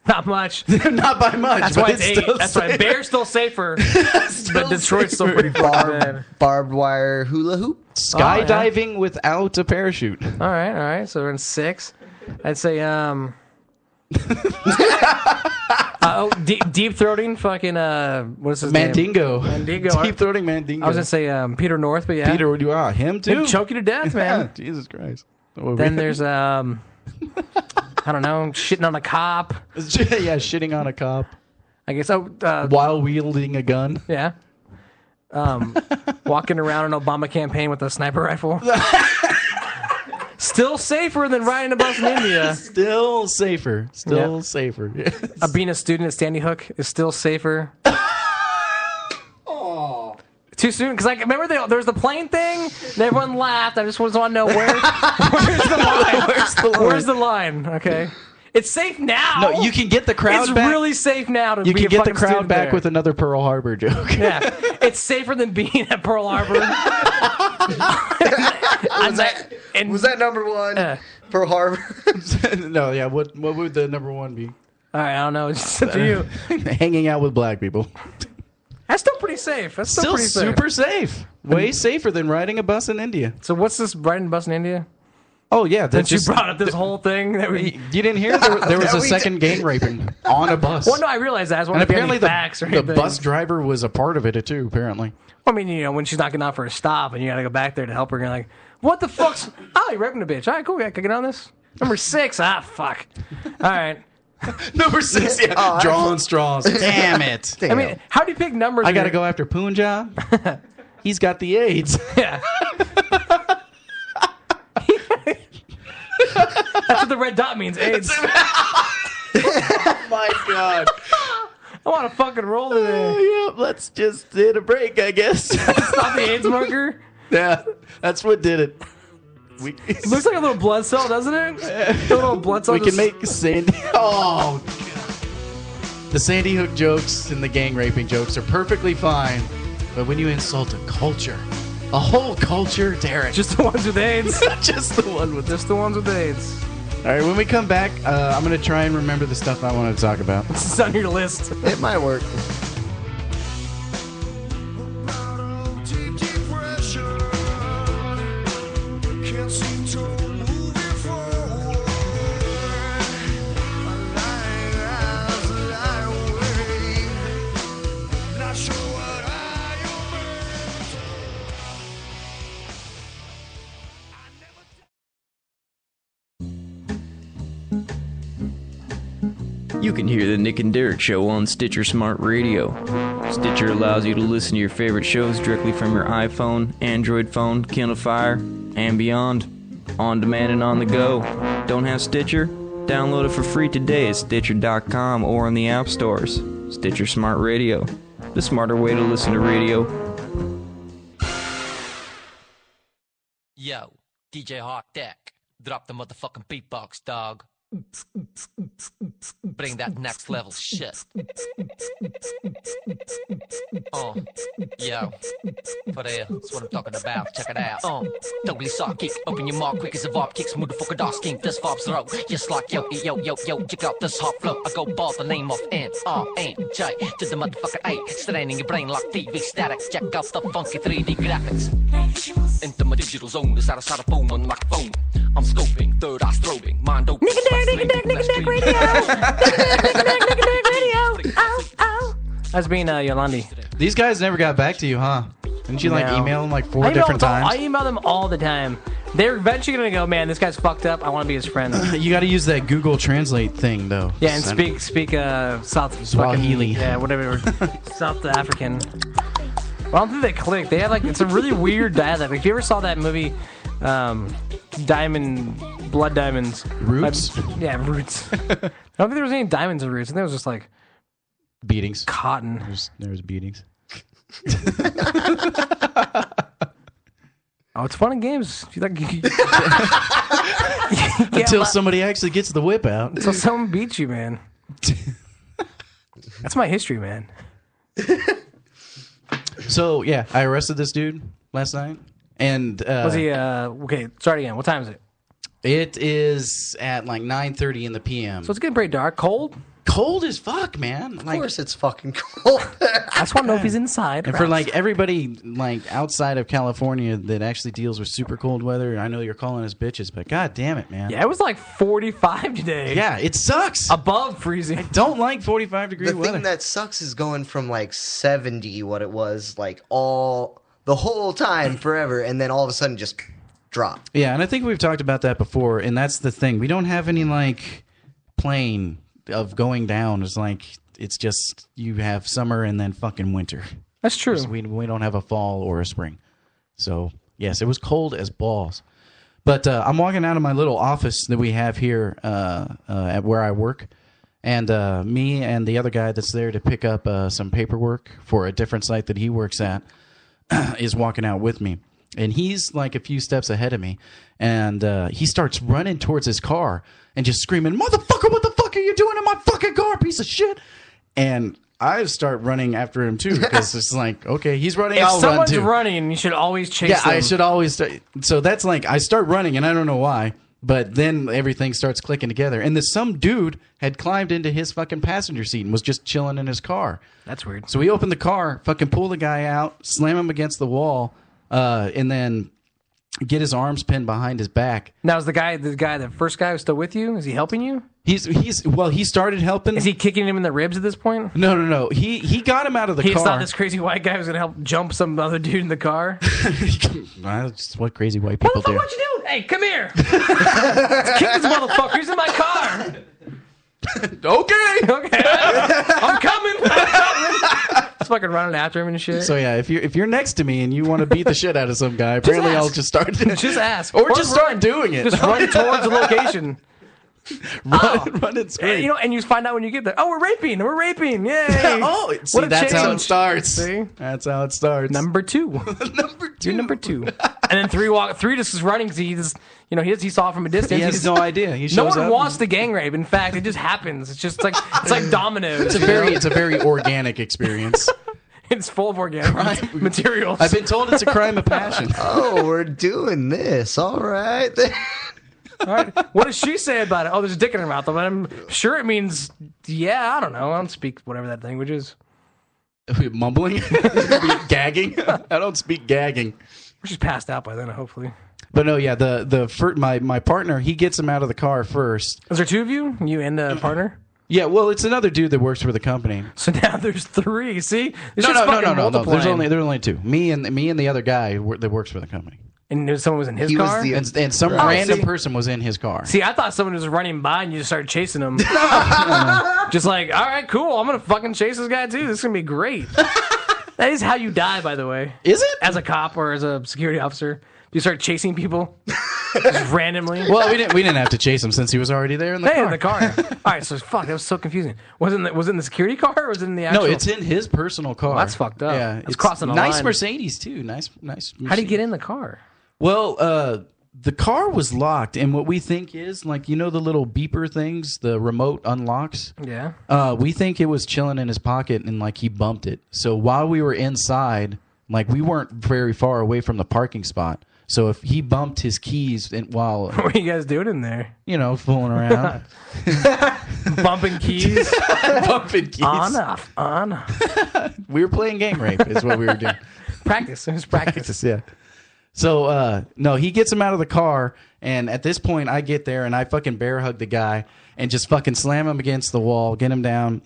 Speaker 1: Not much.
Speaker 2: Not by much.
Speaker 1: That's
Speaker 2: but
Speaker 1: why it's 8.
Speaker 2: still
Speaker 1: That's why
Speaker 2: safer.
Speaker 1: Bear's still safer. But Detroit's still pretty far. Man.
Speaker 3: Barbed wire hula hoop.
Speaker 2: Skydiving without a parachute.
Speaker 1: All right. So we're in 6. I'd say deep throating. Fucking what's his
Speaker 2: Mandingo.
Speaker 1: name? Mandingo.
Speaker 2: Deep throating Mandingo.
Speaker 1: I was gonna say Peter North, but yeah,
Speaker 2: Peter, him too.
Speaker 1: He'd choke you to death, man.
Speaker 2: Jesus Christ.
Speaker 1: Then there's I don't know, shitting on a cop.
Speaker 2: yeah, shitting on a cop
Speaker 1: I guess
Speaker 2: while wielding a gun.
Speaker 1: yeah. Walking around an Obama campaign with a sniper rifle. Still safer than riding a bus in India.
Speaker 2: Still safer. Still safer.
Speaker 1: Being a student at Sandy Hook is still safer. Too soon? Because remember there was the plane thing, and everyone laughed. I just want to know where's the line? Where's the line? Okay. It's safe now.
Speaker 2: No, you can get the crowd
Speaker 1: it's
Speaker 2: back.
Speaker 1: It's really safe now to
Speaker 2: you
Speaker 1: be
Speaker 2: can
Speaker 1: a
Speaker 2: get the
Speaker 1: fucking
Speaker 2: crowd
Speaker 1: student
Speaker 2: back
Speaker 1: there.
Speaker 2: with another Pearl Harbor joke.
Speaker 1: Yeah. It's safer than being at Pearl Harbor.
Speaker 3: Was that number one? Pearl Harbor?
Speaker 2: No, yeah. What would the number one be?
Speaker 1: All right, I don't know. It's just up to you.
Speaker 2: Hanging out with black people.
Speaker 1: That's still pretty safe. That's
Speaker 2: Still
Speaker 1: pretty safe.
Speaker 2: super safe. Way safer than riding a bus in India.
Speaker 1: So what's this riding a bus in India?
Speaker 2: Oh, yeah.
Speaker 1: Since you brought up this whole thing.
Speaker 2: You didn't hear? There was a second gang raping on a bus.
Speaker 1: Well, no, I realized that. I was
Speaker 2: And
Speaker 1: wondering
Speaker 2: apparently
Speaker 1: if you had any facts or
Speaker 2: the
Speaker 1: anything.
Speaker 2: bus driver was a part of it, too, apparently.
Speaker 1: I mean, when she's not getting out for a stop and you got to go back there to help her, you're like, what the fuck's... Oh, you're raping a bitch. All right, cool. Can I get on this? Number 6. Ah, fuck. All right.
Speaker 2: Number 6, yeah. Drawing straws. Damn it.
Speaker 1: I mean, how do you pick numbers?
Speaker 2: I got to go after Punjab. He's got the AIDS.
Speaker 1: Yeah. That's what the red dot means, AIDS.
Speaker 2: Oh, my God.
Speaker 1: I want to fucking roll today.
Speaker 2: Yep, let's just hit a break, I guess.
Speaker 1: Stop the AIDS marker.
Speaker 2: Yeah, that's what did it.
Speaker 1: It looks like a little blood cell, doesn't it? A little blood cell.
Speaker 2: We can make Sandy... Oh, God. The Sandy Hook jokes and the gang raping jokes are perfectly fine. But when you insult a culture, a whole culture, Derek.
Speaker 1: Just the ones with AIDS.
Speaker 2: Just the one with...
Speaker 1: Just the ones with AIDS.
Speaker 2: All right, when we come back, I'm going to try and remember the stuff I wanted to talk about.
Speaker 1: This is on your list.
Speaker 3: It might work.
Speaker 5: You can hear the Nick and Derek Show on Stitcher Smart Radio. Stitcher allows you to listen to your favorite shows directly from your iPhone, Android phone, Kindle Fire, and beyond. On demand and on the go. Don't have Stitcher? Download it for free today at Stitcher.com or on the app stores. Stitcher Smart Radio. The smarter way to listen to radio.
Speaker 6: Yo, DJ Hawk Deck. Drop the motherfucking beatbox, dog. Bring that next level shit. Yo, for real, that's what I'm talking about. Check it out. Totally soft kick, open your mouth quick as a vibe kicks. Motherfucker, dog skink, this vibes throw. Just like yo, check out this hot flow. I go by the name of N-R-N-J to the motherfucker A. Straining your brain like TV static. Check out the funky 3D graphics. Into my digital zone, this out of phone on my phone. I'm scoping, third eye strobing, mind open.
Speaker 1: Nick and Derek Radio. That's being Yolandi.
Speaker 2: These guys never got back to you, huh? Didn't you
Speaker 1: No.
Speaker 2: email them 4 different times?
Speaker 1: I email them all the time. They're eventually going to go, man, this guy's fucked up. I want to be his friend.
Speaker 2: You got to use that Google Translate thing, though.
Speaker 1: Yeah, and speak South
Speaker 2: Swahili.
Speaker 1: Yeah, whatever. South African. Well, I don't think they click. They have it's a really weird dialect. If you ever saw that movie, Blood Diamonds.
Speaker 2: Roots?
Speaker 1: Yeah, Roots. I don't think there was any diamonds in Roots. I think it was just like
Speaker 2: beatings.
Speaker 1: Cotton.
Speaker 2: There was beatings.
Speaker 1: Oh, it's fun in games. If you like,
Speaker 2: Until somebody actually gets the whip out.
Speaker 1: Until someone beats you, man. That's my history, man.
Speaker 2: So, yeah, I arrested this dude last night. And
Speaker 1: was he okay, start again. What time is it?
Speaker 2: It is at 9:30 in the PM.
Speaker 1: So it's getting pretty dark. Cold?
Speaker 2: Cold as fuck, man.
Speaker 3: Of course it's fucking cold.
Speaker 1: I just want to know if he's inside.
Speaker 2: And for everybody outside of California that actually deals with super cold weather, I know you're calling us bitches, but god damn it, man.
Speaker 1: Yeah, it was 45 today.
Speaker 2: Yeah, it sucks.
Speaker 1: Above freezing. I
Speaker 2: don't like 45-degree weather.
Speaker 3: The thing that sucks is going from 70, what it was, the whole time forever, and then all of a sudden just drop.
Speaker 2: Yeah, and I think we've talked about that before, and that's the thing. We don't have any plane of going down. It's just you have summer and then fucking winter.
Speaker 1: That's true.
Speaker 2: We don't have a fall or a spring. So, yes, it was cold as balls. But I'm walking out of my little office that we have here at where I work, and me and the other guy that's there to pick up some paperwork for a different site that he works at is walking out with me. And he's like a few steps ahead of me, and he starts running towards his car and just screaming, "Motherfucker, what the fuck are you doing in my fucking car, piece of shit?" And I start running after him too, because it's like, okay, he's running,
Speaker 1: If
Speaker 2: I'll run
Speaker 1: someone's
Speaker 2: too.
Speaker 1: running, you should always chase
Speaker 2: Yeah,
Speaker 1: them.
Speaker 2: I should always start. So that's like, I start running, and I don't know why, but then everything starts clicking together. And this some dude had climbed into his fucking passenger seat and was just chilling in his car.
Speaker 1: That's weird.
Speaker 2: So we open the car, fucking pull the guy out, slam him against the wall, and then get his arms pinned behind his back.
Speaker 1: Now, is the first guy who's still with you? Is he helping you?
Speaker 2: He started helping.
Speaker 1: Is he kicking him in the ribs at this point?
Speaker 2: No. He got him out of the car.
Speaker 1: He's not this crazy white guy who's going to help jump some other dude in the car?
Speaker 2: That's what crazy white people do.
Speaker 1: What you doing? Hey, come here. Let's kick this motherfucker. He's in my car.
Speaker 2: Okay.
Speaker 1: Okay. I'm coming. Just fucking running after him and shit.
Speaker 2: So yeah, if you're next to me and you want to beat the shit out of some guy, apparently I'll just start.
Speaker 1: Just ask.
Speaker 2: Or just start
Speaker 1: run.
Speaker 2: doing it.
Speaker 1: Just run towards the location.
Speaker 2: Run and scream.
Speaker 1: You know, and you find out when you get there. Oh, we're raping. Yay.
Speaker 2: Oh, see,
Speaker 1: What a
Speaker 2: that's how it
Speaker 1: change.
Speaker 2: starts.
Speaker 1: See?
Speaker 2: That's how it starts.
Speaker 1: Number 2. You're number 2. And then 3 just is running because he just, he saw it from a distance.
Speaker 2: He has no idea. He shows
Speaker 1: No one
Speaker 2: up
Speaker 1: wants to gang rape. In fact, it just happens. It's just like dominoes.
Speaker 2: It's a very organic experience.
Speaker 1: It's full of organic materials.
Speaker 2: I've been told it's a crime of passion.
Speaker 3: Oh, we're doing this. All right.
Speaker 1: All right. What does she say about it? Oh, there's a dick in her mouth. But I'm sure it means, I don't know. I don't speak whatever that language is.
Speaker 2: Mumbling? Gagging? I don't speak gagging.
Speaker 1: She's passed out by then, hopefully.
Speaker 2: But no, yeah, my partner, he gets him out of the car first.
Speaker 1: Is there 2 of you? You and a partner?
Speaker 2: Yeah, well, it's another dude that works for the company.
Speaker 1: So now there's 3. See? It's
Speaker 2: No.
Speaker 1: just fucking multiplying.
Speaker 2: There's only 2. Me and the other guy that works for the company.
Speaker 1: And someone was in his
Speaker 3: He was
Speaker 1: car?
Speaker 3: the-
Speaker 2: And some
Speaker 1: Oh,
Speaker 2: random
Speaker 1: see?
Speaker 2: person was in his car.
Speaker 1: See, I thought someone was running by and you just started chasing him. Just like, all right, cool. I'm going to fucking chase this guy too. This is going to be great. That is how you die, by the way.
Speaker 2: Is it?
Speaker 1: As a cop or as a security officer. You start chasing people just randomly.
Speaker 2: Well, we didn't have to chase him since he was already there in the car.
Speaker 1: In the car. All right, so fuck, that was so confusing. Was it in the security car or was it in the actual?
Speaker 2: No, it's in his personal car.
Speaker 1: Well, that's fucked up.
Speaker 2: Yeah,
Speaker 1: That's crossing a
Speaker 2: nice
Speaker 1: line.
Speaker 2: Mercedes too. Nice.
Speaker 1: How do you get in the car?
Speaker 2: Well, the car was locked, and what we think is like the little beeper things, the remote unlocks.
Speaker 1: Yeah.
Speaker 2: We think it was chilling in his pocket, and like he bumped it. So while we were inside, like we weren't very far away from the parking spot. So if he bumped his keys while
Speaker 1: What are you guys doing in there?
Speaker 2: fooling around,
Speaker 1: Bumping keys?
Speaker 2: bumping keys,
Speaker 1: On, off.
Speaker 2: we were playing gang rape. Is what we were doing.
Speaker 1: Practice. It was practice.
Speaker 2: Yeah. So no, he gets him out of the car, and at this point, I get there and I fucking bear hug the guy and just fucking slam him against the wall, get him down.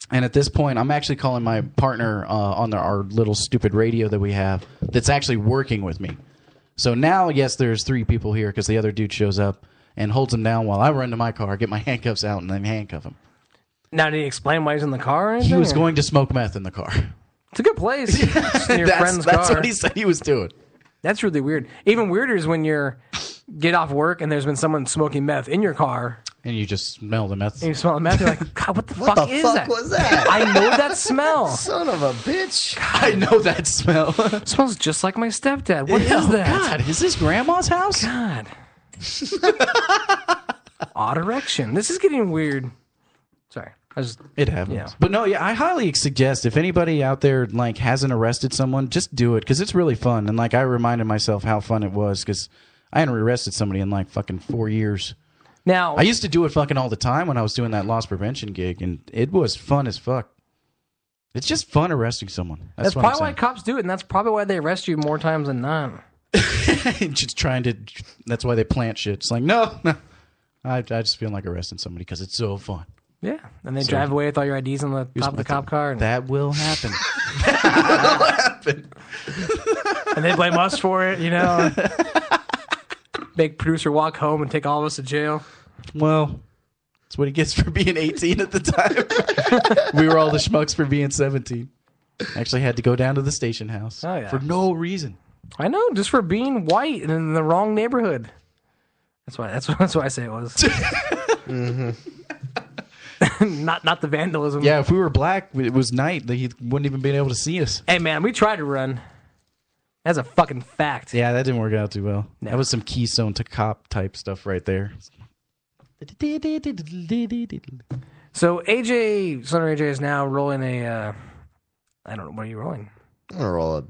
Speaker 2: And at this point, I'm actually calling my partner on our little stupid radio that we have that's actually working with me. So now, yes, there's 3 people here because the other dude shows up and holds him down while I run to my car, get my handcuffs out, and then handcuff him.
Speaker 1: Now, did he explain why he's in the car or anything?
Speaker 2: He was
Speaker 1: or-
Speaker 2: going to smoke meth in the car.
Speaker 1: It's a good place. It's in your friend's
Speaker 2: That's
Speaker 1: car.
Speaker 2: what he said he was doing.
Speaker 1: That's really weird. Even weirder is when you're get off work and there's been someone smoking meth in your car
Speaker 2: And you just smell the meth.
Speaker 1: and you smell the meth. You're like, God, what the
Speaker 3: What
Speaker 1: fuck
Speaker 3: the
Speaker 1: is
Speaker 3: fuck
Speaker 1: that?
Speaker 3: was that?
Speaker 1: I know that smell.
Speaker 3: Son of a bitch.
Speaker 2: I know that smell.
Speaker 1: It smells just like my stepdad. What is
Speaker 2: Oh,
Speaker 1: that?
Speaker 2: God, is this grandma's house?
Speaker 1: God. Odd erection. This is getting weird. Sorry.
Speaker 2: It happens.
Speaker 1: Yeah.
Speaker 2: But no, yeah, I highly suggest if anybody out there like hasn't arrested someone, just do it because it's really fun. And like I reminded myself how fun it was because I hadn't arrested somebody in like fucking 4 years.
Speaker 1: Now,
Speaker 2: I used to do it fucking all the time when I was doing that loss prevention gig, and it was fun as fuck. It's just fun arresting someone.
Speaker 1: that's
Speaker 2: what
Speaker 1: probably why
Speaker 2: I'm
Speaker 1: cops do it, and that's probably why they arrest you more times than not.
Speaker 2: saying. Just trying to. That's why they plant shit. It's like no. I just feel like arresting somebody because it's so fun.
Speaker 1: Yeah, and they drive away with all your IDs on the top of the cop car, and
Speaker 2: That will happen.
Speaker 1: they blame us for it, you know. Make producer walk home and take all of us to jail.
Speaker 2: Well, that's what he gets for being 18 at the time. We were all the schmucks for being 17. Actually had to go down to the station house
Speaker 1: Oh, yeah.
Speaker 2: for no reason.
Speaker 1: I know, just for being white and in the wrong neighborhood. That's why I say it was. Not the vandalism.
Speaker 2: Yeah, if we were black, it was night. He wouldn't even been able to see us.
Speaker 1: Hey man, we tried to run. That's a fucking fact.
Speaker 2: Yeah, that didn't work out too well.
Speaker 1: No.
Speaker 2: That was some Keystone to Cop type stuff right there.
Speaker 1: So AJ, Sonner AJ is now rolling a. I don't know. What are you rolling?
Speaker 3: I'm gonna roll a.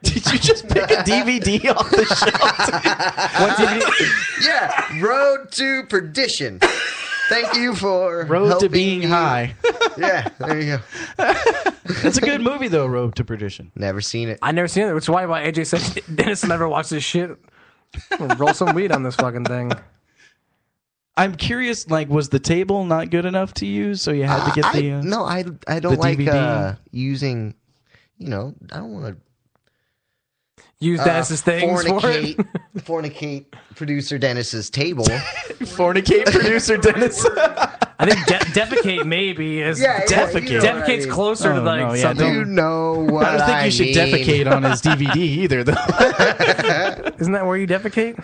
Speaker 2: Did you just pick a DVD off the shelf?
Speaker 1: What DVD?
Speaker 3: Yeah, Road to Perdition. Thank you for
Speaker 2: Road to
Speaker 3: helping
Speaker 2: Being
Speaker 3: me.
Speaker 2: High.
Speaker 3: Yeah, there you go.
Speaker 2: That's a good movie, though, Road to Perdition.
Speaker 3: Never seen it.
Speaker 1: I never seen it, which is why AJ said Dennis never watched this shit. Roll some weed on this fucking thing.
Speaker 2: I'm curious, like, was the table not good enough to use, so you had to get the...
Speaker 3: No, I don't
Speaker 2: the
Speaker 3: like
Speaker 2: DVD?
Speaker 3: using, I don't want to
Speaker 1: Use Dennis's things for it.
Speaker 3: fornicate producer Dennis's table.
Speaker 2: Fornicate producer Dennis.
Speaker 1: I think defecate maybe is
Speaker 2: defecate.
Speaker 3: you know what I
Speaker 1: defecate's
Speaker 3: mean.
Speaker 1: closer to
Speaker 2: Oh,
Speaker 1: like
Speaker 2: no, yeah,
Speaker 1: something.
Speaker 3: You know what
Speaker 2: I don't think you should
Speaker 3: mean.
Speaker 2: defecate on his DVD either, though.
Speaker 1: Isn't that where you defecate?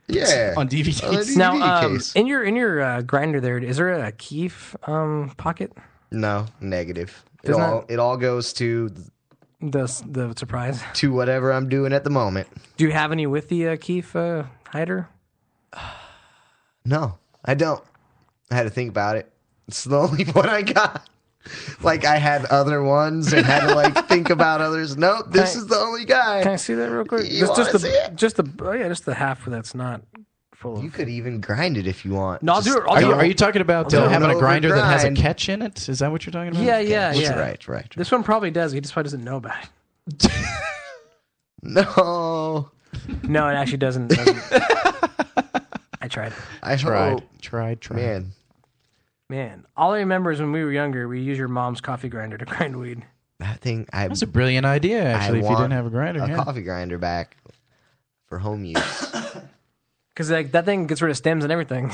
Speaker 3: Yeah,
Speaker 2: On DVDs.
Speaker 3: On a DVD
Speaker 1: Now,
Speaker 3: case.
Speaker 1: in your grinder there, is there a keef pocket?
Speaker 3: No, negative.
Speaker 1: Doesn't
Speaker 3: It all goes to
Speaker 1: The surprise.
Speaker 3: whatever I'm doing at the moment.
Speaker 1: Do you have any with the keef hider?
Speaker 3: No, I don't. I had to think about it. It's the only one I got. Like I had other ones and had to like think about others. Nope, this is the only guy.
Speaker 1: Can I see that real quick?
Speaker 3: You wanna see it?
Speaker 1: just the half that's not full of.
Speaker 3: You could even grind it if you want.
Speaker 1: No, I'll
Speaker 3: Just-
Speaker 1: do it. I'll do it.
Speaker 2: Are you talking about
Speaker 3: do
Speaker 2: having a
Speaker 3: an
Speaker 2: grinder that has a
Speaker 3: overgrind.
Speaker 2: catch in it? Is that what you're talking about?
Speaker 1: Yeah.
Speaker 3: Right.
Speaker 1: This one probably does. He just probably doesn't know about it.
Speaker 3: No,
Speaker 1: No, it actually doesn't. I tried.
Speaker 3: I
Speaker 2: Tried.
Speaker 3: hope.
Speaker 2: Tried.
Speaker 1: Man, all I remember is when we were younger, we used your mom's coffee grinder to grind weed.
Speaker 3: That thing.
Speaker 2: That's a brilliant idea, actually, if you didn't have a grinder.
Speaker 3: a
Speaker 2: yeah.
Speaker 3: coffee grinder back for home use.
Speaker 1: Because like that thing gets rid of stems and everything.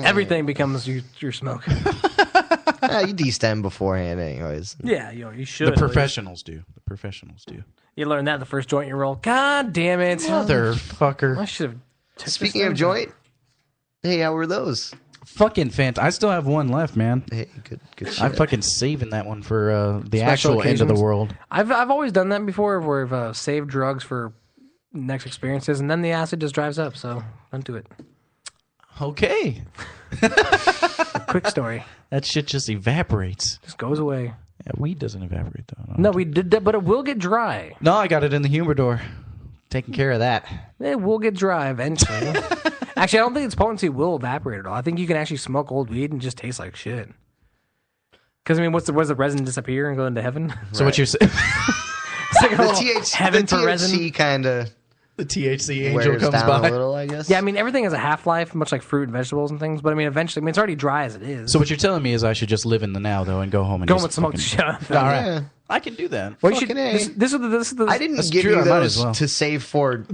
Speaker 1: Everything becomes your smoke.
Speaker 3: You de-stem beforehand, anyways.
Speaker 1: Yeah, you should.
Speaker 2: The
Speaker 1: at least.
Speaker 2: professionals do. The professionals do.
Speaker 1: You learn that the first joint you roll. God damn it. I
Speaker 2: Motherfucker.
Speaker 1: should have.
Speaker 3: Speaking of joint, hey, how were those?
Speaker 2: Fucking fantastic. I still have one left, man.
Speaker 3: Hey, good shit.
Speaker 2: I'm fucking saving that one for the
Speaker 1: Special
Speaker 2: actual end of the
Speaker 1: occasions.
Speaker 2: world.
Speaker 1: I've always done that before, where I've saved drugs for next experiences, and then the acid just drives up. So don't do it.
Speaker 2: Okay.
Speaker 1: Quick story,
Speaker 2: That shit just evaporates.
Speaker 1: just goes away.
Speaker 2: Yeah, weed doesn't evaporate, though.
Speaker 1: No, we did that, but it will get dry.
Speaker 2: No, I got it in the humidor. Taking care of that.
Speaker 1: It will get dry eventually. Actually, I don't think its potency will evaporate at all. I think you can actually smoke old weed and just taste like shit. Because I mean, what's the resin disappear and go into heaven?
Speaker 2: So what you're saying?
Speaker 1: It's like a
Speaker 3: The
Speaker 1: little heaven for resin.
Speaker 3: THC kind of
Speaker 2: The THC angel
Speaker 3: wears
Speaker 2: comes
Speaker 3: down
Speaker 2: by.
Speaker 3: a little, I guess.
Speaker 1: Yeah, I mean everything has a half-life, much like fruit and vegetables and things. But I mean, eventually, it's already dry as it is.
Speaker 2: So what you're telling me is I should just live in the now, though, and go home and
Speaker 1: go
Speaker 2: just
Speaker 1: and smoke the
Speaker 2: fucking-
Speaker 1: shit.
Speaker 2: All right.
Speaker 3: Yeah.
Speaker 2: I can do that.
Speaker 1: Well, you should,
Speaker 3: Fucking A.
Speaker 1: this is the.
Speaker 3: I didn't
Speaker 2: That's
Speaker 3: give
Speaker 2: true,
Speaker 3: you
Speaker 2: I might
Speaker 3: those
Speaker 2: as well.
Speaker 3: to save for.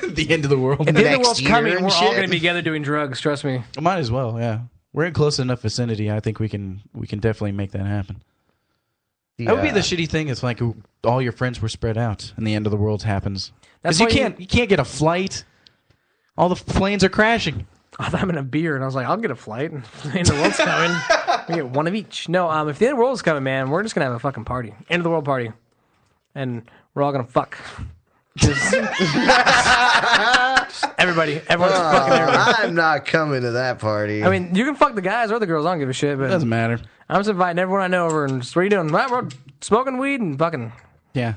Speaker 2: The end of the world.
Speaker 1: If the end of the
Speaker 3: next
Speaker 1: world's
Speaker 3: year
Speaker 1: coming,
Speaker 3: and
Speaker 1: we're all
Speaker 3: shit.
Speaker 1: going to be together doing drugs. Trust me.
Speaker 2: Might as well, yeah. We're in close enough vicinity. I think we can definitely make that happen. That would be the shitty thing. It's like all your friends were spread out, and the end of the world happens.
Speaker 1: That's
Speaker 2: Because
Speaker 1: why
Speaker 2: you can't get a flight. All the planes are crashing.
Speaker 1: I thought I'm in a beer, and I was like, I'll get a flight. And the end of the world's coming. We get one of each. No, if the end of the world's coming, man, we're just gonna have a fucking party. End of the world party, and we're all gonna fuck. Just- everyone's fucking everybody.
Speaker 3: I'm not coming to that party.
Speaker 1: I mean, you can fuck the guys or the girls. I don't give a shit. But
Speaker 2: Doesn't matter.
Speaker 1: I'm just inviting everyone I know over, and just, what are you doing? We're smoking weed and fucking.
Speaker 2: Yeah.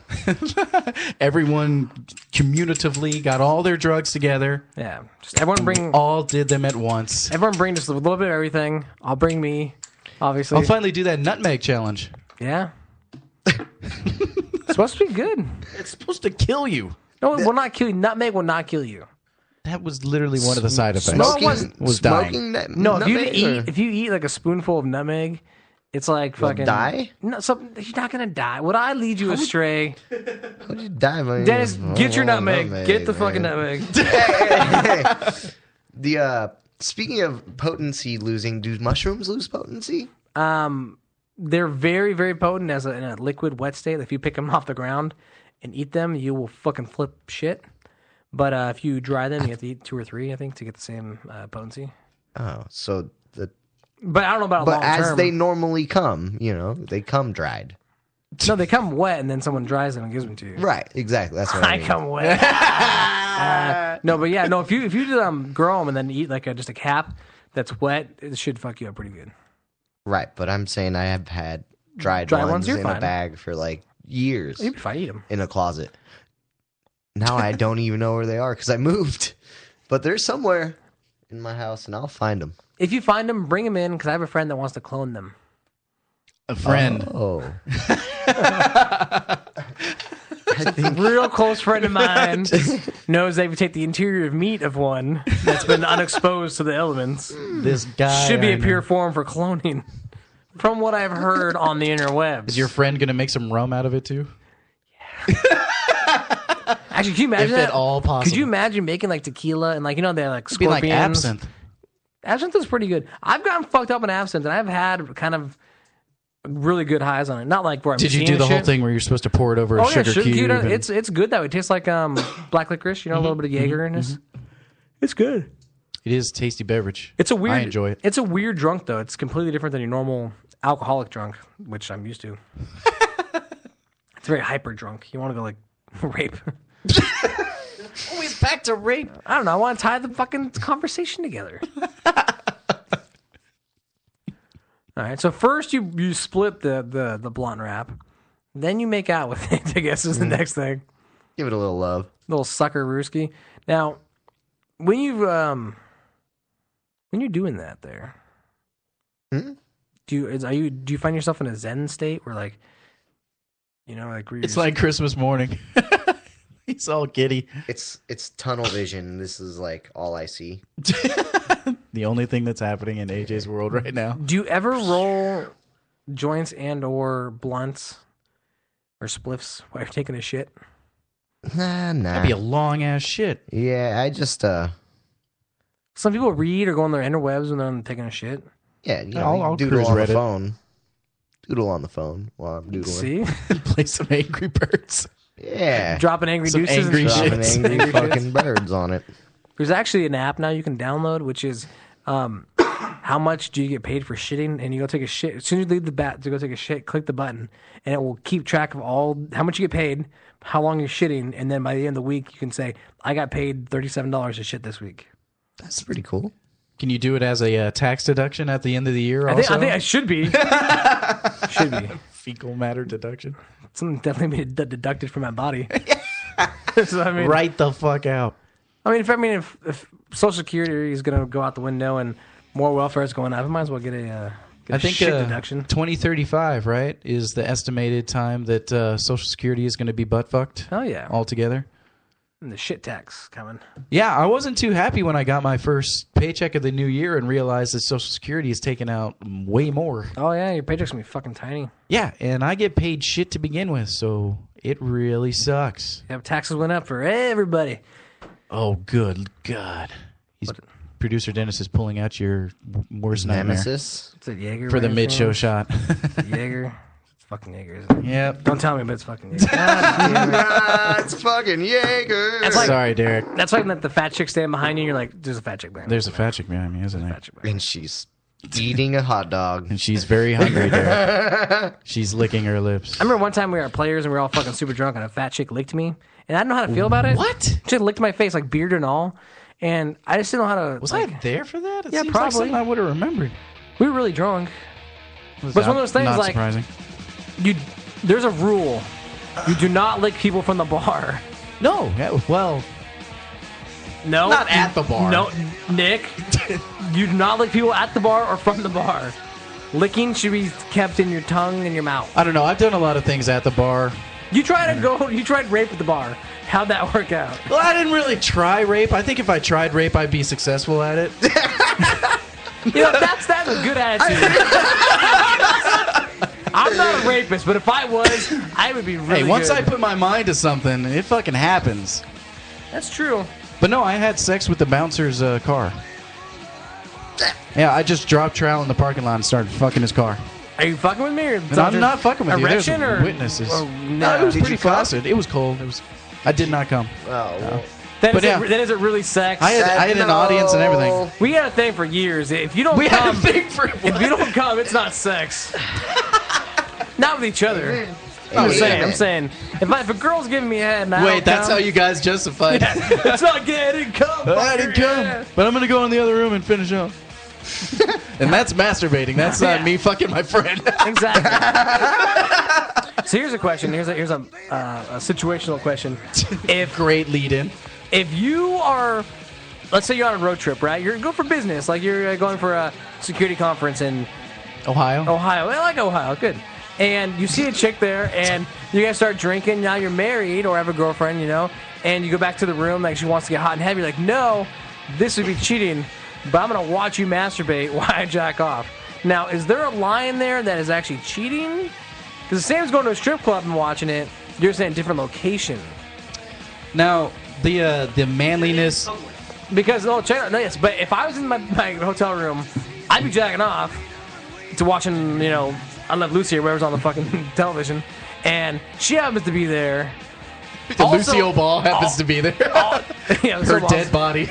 Speaker 2: Everyone commutatively got all their drugs together.
Speaker 1: Yeah, just everyone bring.
Speaker 2: All did them at once.
Speaker 1: Everyone bring just a little bit of everything. I'll bring me, obviously.
Speaker 2: I'll finally do that nutmeg challenge.
Speaker 1: Yeah. It's supposed to be good.
Speaker 2: It's supposed to kill you.
Speaker 1: No, it will not kill you. Nutmeg will not kill you.
Speaker 2: That was literally one of the side effects.
Speaker 1: No, it wasn't.
Speaker 2: Was dying.
Speaker 3: smoking
Speaker 1: No,
Speaker 3: nutmeg, or-
Speaker 1: if you eat like a spoonful of nutmeg, it's like
Speaker 3: You'll
Speaker 1: fucking
Speaker 3: die?
Speaker 1: No, you're not gonna die. Would I lead you astray?
Speaker 3: How'd you die? Man?
Speaker 1: Dennis, get your
Speaker 3: Oh,
Speaker 1: nutmeg. Get the fucking
Speaker 3: man.
Speaker 1: nutmeg.
Speaker 3: Hey. The speaking of potency losing, do mushrooms lose potency?
Speaker 1: They're very, very potent in a liquid wet state. If you pick them off the ground and eat them, you will fucking flip shit. But if you dry them, you have to eat 2 or 3, I think, to get the same potency.
Speaker 3: Oh, so
Speaker 1: But I don't know about
Speaker 3: but
Speaker 1: long
Speaker 3: as
Speaker 1: term.
Speaker 3: they normally come, they come dried.
Speaker 1: No, they come wet, and then someone dries them and gives them to you.
Speaker 3: Right, exactly. That's what I
Speaker 1: I
Speaker 3: mean.
Speaker 1: come wet. No, but yeah, no. If you grow them and then eat like just a cap that's wet, it should fuck you up pretty good.
Speaker 3: Right, but I'm saying I have had dried
Speaker 1: Dry
Speaker 3: ones
Speaker 1: ones, you're
Speaker 3: in
Speaker 1: fine.
Speaker 3: a bag for like years
Speaker 1: You'd be fine, eat them.
Speaker 3: in a closet. Now I don't even know where they are because I moved. But they're somewhere in my house, and I'll find them.
Speaker 1: If you find them, bring them in because I have a friend that wants to clone them.
Speaker 2: A friend.
Speaker 3: Oh.
Speaker 1: A real close friend of mine knows they would take the interior of meat of one that's been unexposed to the elements.
Speaker 2: This guy
Speaker 1: Should be
Speaker 2: I
Speaker 1: a
Speaker 2: know.
Speaker 1: pure form for cloning. From what I've heard on the interwebs.
Speaker 2: Is your friend going to make some rum out of it too?
Speaker 1: Actually, can you imagine
Speaker 2: If
Speaker 1: that?
Speaker 2: at all possible.
Speaker 1: Could you imagine making like tequila and like they're like
Speaker 2: It'd be
Speaker 1: scorpions?
Speaker 2: like absinthe.
Speaker 1: Absinthe is pretty good. I've gotten fucked up in absinthe, and I've had kind of really good highs on it. Not like where I'm
Speaker 2: Did you
Speaker 1: seeing
Speaker 2: do the whole
Speaker 1: shit.
Speaker 2: thing where you're supposed to pour it over a
Speaker 1: Oh yeah,
Speaker 2: sugar cube? and-
Speaker 1: It's good though. It tastes like black licorice. A little bit of Jaeger in this. It's good.
Speaker 2: It is a tasty beverage.
Speaker 1: It's a weird.
Speaker 2: I enjoy it.
Speaker 1: It's a weird drunk though. It's completely different than your normal alcoholic drunk, which I'm used to. It's very hyper drunk. You want to go like rape.
Speaker 2: Always back to rape.
Speaker 1: I don't know. I want to tie the fucking conversation together. All right. So first you split the blunt wrap, then you make out with it. I guess is the next thing.
Speaker 3: Give it a little love.
Speaker 1: Little sucker rooski. Now, when you're doing that there,
Speaker 3: Hmm?
Speaker 1: do you find yourself in a Zen state where like, like where you're
Speaker 2: It's
Speaker 1: just-
Speaker 2: like Christmas morning. He's all giddy.
Speaker 3: It's tunnel vision. This is like all I see.
Speaker 2: The only thing that's happening in AJ's world right now.
Speaker 1: Do you ever roll joints and or blunts or spliffs while you're taking a shit?
Speaker 3: Nah.
Speaker 2: That'd be a long ass shit.
Speaker 3: Yeah, I just
Speaker 1: Some people read or go on their interwebs when they're taking a shit.
Speaker 3: yeah,
Speaker 2: I'll
Speaker 3: doodle
Speaker 2: cruise
Speaker 3: on
Speaker 2: Reddit.
Speaker 3: the phone. Doodle on the phone while I'm doodling.
Speaker 1: See,
Speaker 2: Play some Angry Birds.
Speaker 3: Yeah.
Speaker 1: dropping angry
Speaker 2: Some
Speaker 1: deuces.
Speaker 2: angry
Speaker 1: and
Speaker 2: shit.
Speaker 3: Dropping
Speaker 1: shit.
Speaker 3: angry
Speaker 1: Angry shits.
Speaker 3: fucking birds on it.
Speaker 1: There's actually an app now you can download, which is how much do you get paid for shitting? And you go take a shit. As soon as you leave the bat to go take a shit, click the button, and it will keep track of how much you get paid, how long you're shitting, and then by the end of the week, you can say, I got paid $37 to shit this week.
Speaker 3: That's pretty cool.
Speaker 2: Can you do it as a tax deduction at the end of the year
Speaker 1: I
Speaker 2: also?
Speaker 1: think I should be. Should be.
Speaker 2: Fecal matter deduction.
Speaker 1: Something definitely be deducted from my body. So, I mean,
Speaker 2: Right the fuck out.
Speaker 1: if Social Security is going to go out the window and more welfare is going up, I might as well get a
Speaker 2: I think
Speaker 1: shit deduction.
Speaker 2: 2035, right, is the estimated time that Social Security is going to be butt fucked
Speaker 1: Oh yeah,
Speaker 2: altogether.
Speaker 1: and the shit tax coming.
Speaker 2: Yeah, I wasn't too happy when I got my first paycheck of the new year and realized that Social Security is taking out way more.
Speaker 1: Oh yeah, your paycheck's gonna be fucking tiny.
Speaker 2: Yeah, and I get paid shit to begin with, so it really sucks.
Speaker 1: Yeah, taxes went up for everybody.
Speaker 2: Oh, good God. Producer Dennis is pulling out your worst nightmare
Speaker 3: Nemesis.
Speaker 1: It's a Jaeger
Speaker 2: for the
Speaker 1: right
Speaker 2: mid-show
Speaker 1: there.
Speaker 2: shot.
Speaker 1: Jaeger. It's fucking Jaeger, isn't it?
Speaker 2: Yep.
Speaker 1: Don't tell me, but it's fucking Jaeger. God damn it.
Speaker 3: It's fucking Jaeger.
Speaker 1: That's like-
Speaker 2: Sorry, Derek.
Speaker 1: That's like that the fat chick stand behind you. You're like, there's a fat chick behind me.
Speaker 2: There's a fat chick behind me, isn't there?
Speaker 1: Fat chick behind me.
Speaker 3: And she's eating a hot dog.
Speaker 2: And she's very hungry, Derek. She's licking her lips.
Speaker 1: I remember one time we were at Players and we were all fucking super drunk and a fat chick licked me. And I didn't know how to feel about it.
Speaker 2: What?
Speaker 1: She licked my face, like beard and all. And I just didn't know how to.
Speaker 2: Was
Speaker 1: like,
Speaker 2: I there for that? It
Speaker 1: Yeah,
Speaker 2: seems
Speaker 1: probably.
Speaker 2: like something I would have remembered.
Speaker 1: We were really drunk. But it's one of those things
Speaker 2: Not
Speaker 1: like
Speaker 2: surprising.
Speaker 1: there's a rule. You do not lick people from the bar.
Speaker 2: No, well,
Speaker 1: No.
Speaker 2: not at the bar.
Speaker 1: No, Nick. You do not lick people at the bar or from the bar. Licking should be kept in your tongue and your mouth.
Speaker 2: I don't know. I've done a lot of things at the bar.
Speaker 1: You tried rape at the bar. How'd that work out?
Speaker 2: Well, I didn't really try rape. I think if I tried rape, I'd be successful at it.
Speaker 1: That's a good attitude. I'm not a rapist, but if I was, I would be really
Speaker 2: Hey, once
Speaker 1: good.
Speaker 2: I put my mind to something, it fucking happens.
Speaker 1: That's true.
Speaker 2: But no, I had sex with the bouncer's car. Yeah, I just dropped Trout in the parking lot and started fucking his car.
Speaker 1: Are you fucking with me? Or
Speaker 2: And I'm not fucking with you. There's
Speaker 1: erection or
Speaker 2: witnesses.
Speaker 1: or
Speaker 2: No, it was
Speaker 3: Did
Speaker 2: pretty
Speaker 3: you come?
Speaker 2: flaccid. It was cold. I did not come.
Speaker 3: Oh, well,
Speaker 1: Then,
Speaker 2: But
Speaker 1: is,
Speaker 2: yeah.
Speaker 1: it, then is it really sex?
Speaker 2: I had an audience and everything.
Speaker 1: We had a thing for years. If you don't
Speaker 2: We had
Speaker 1: come,
Speaker 2: a thing for
Speaker 1: if you don't come, it's not sex. Not with each other.
Speaker 3: Oh,
Speaker 1: I'm saying, if a girl's giving me a head, and I
Speaker 2: Wait,
Speaker 1: don't
Speaker 2: that's
Speaker 1: come,
Speaker 2: how you guys justified it.
Speaker 1: It's not gay. I didn't come.
Speaker 2: I didn't come, but I'm gonna go in the other room and finish up. And that's masturbating. That's not me fucking my friend.
Speaker 1: Exactly. So here's a question. Here's a situational question. If
Speaker 2: Great lead-in.
Speaker 1: if you are, let's say you're on a road trip, right? You're going for business, like you're going for a security conference in
Speaker 2: Ohio.
Speaker 1: Ohio. I like Ohio. Good. And you see a chick there, and you guys start drinking. Now you're married or have a girlfriend, and you go back to the room like she wants to get hot and heavy. You're like, no, this would be cheating, but I'm going to watch you masturbate while I jack off. Now, is there a line there that is actually cheating? Because the same as going to a strip club and watching it. You're saying different location.
Speaker 2: Now, the manliness.
Speaker 1: Because, check out, no, yes, but if I was in my hotel room, I'd be jacking off to watching, I Love Lucy or whatever's on the fucking television, and she happens to be there.
Speaker 2: The Lucille Ball happens to be there.
Speaker 1: Yeah,
Speaker 2: Her dead body.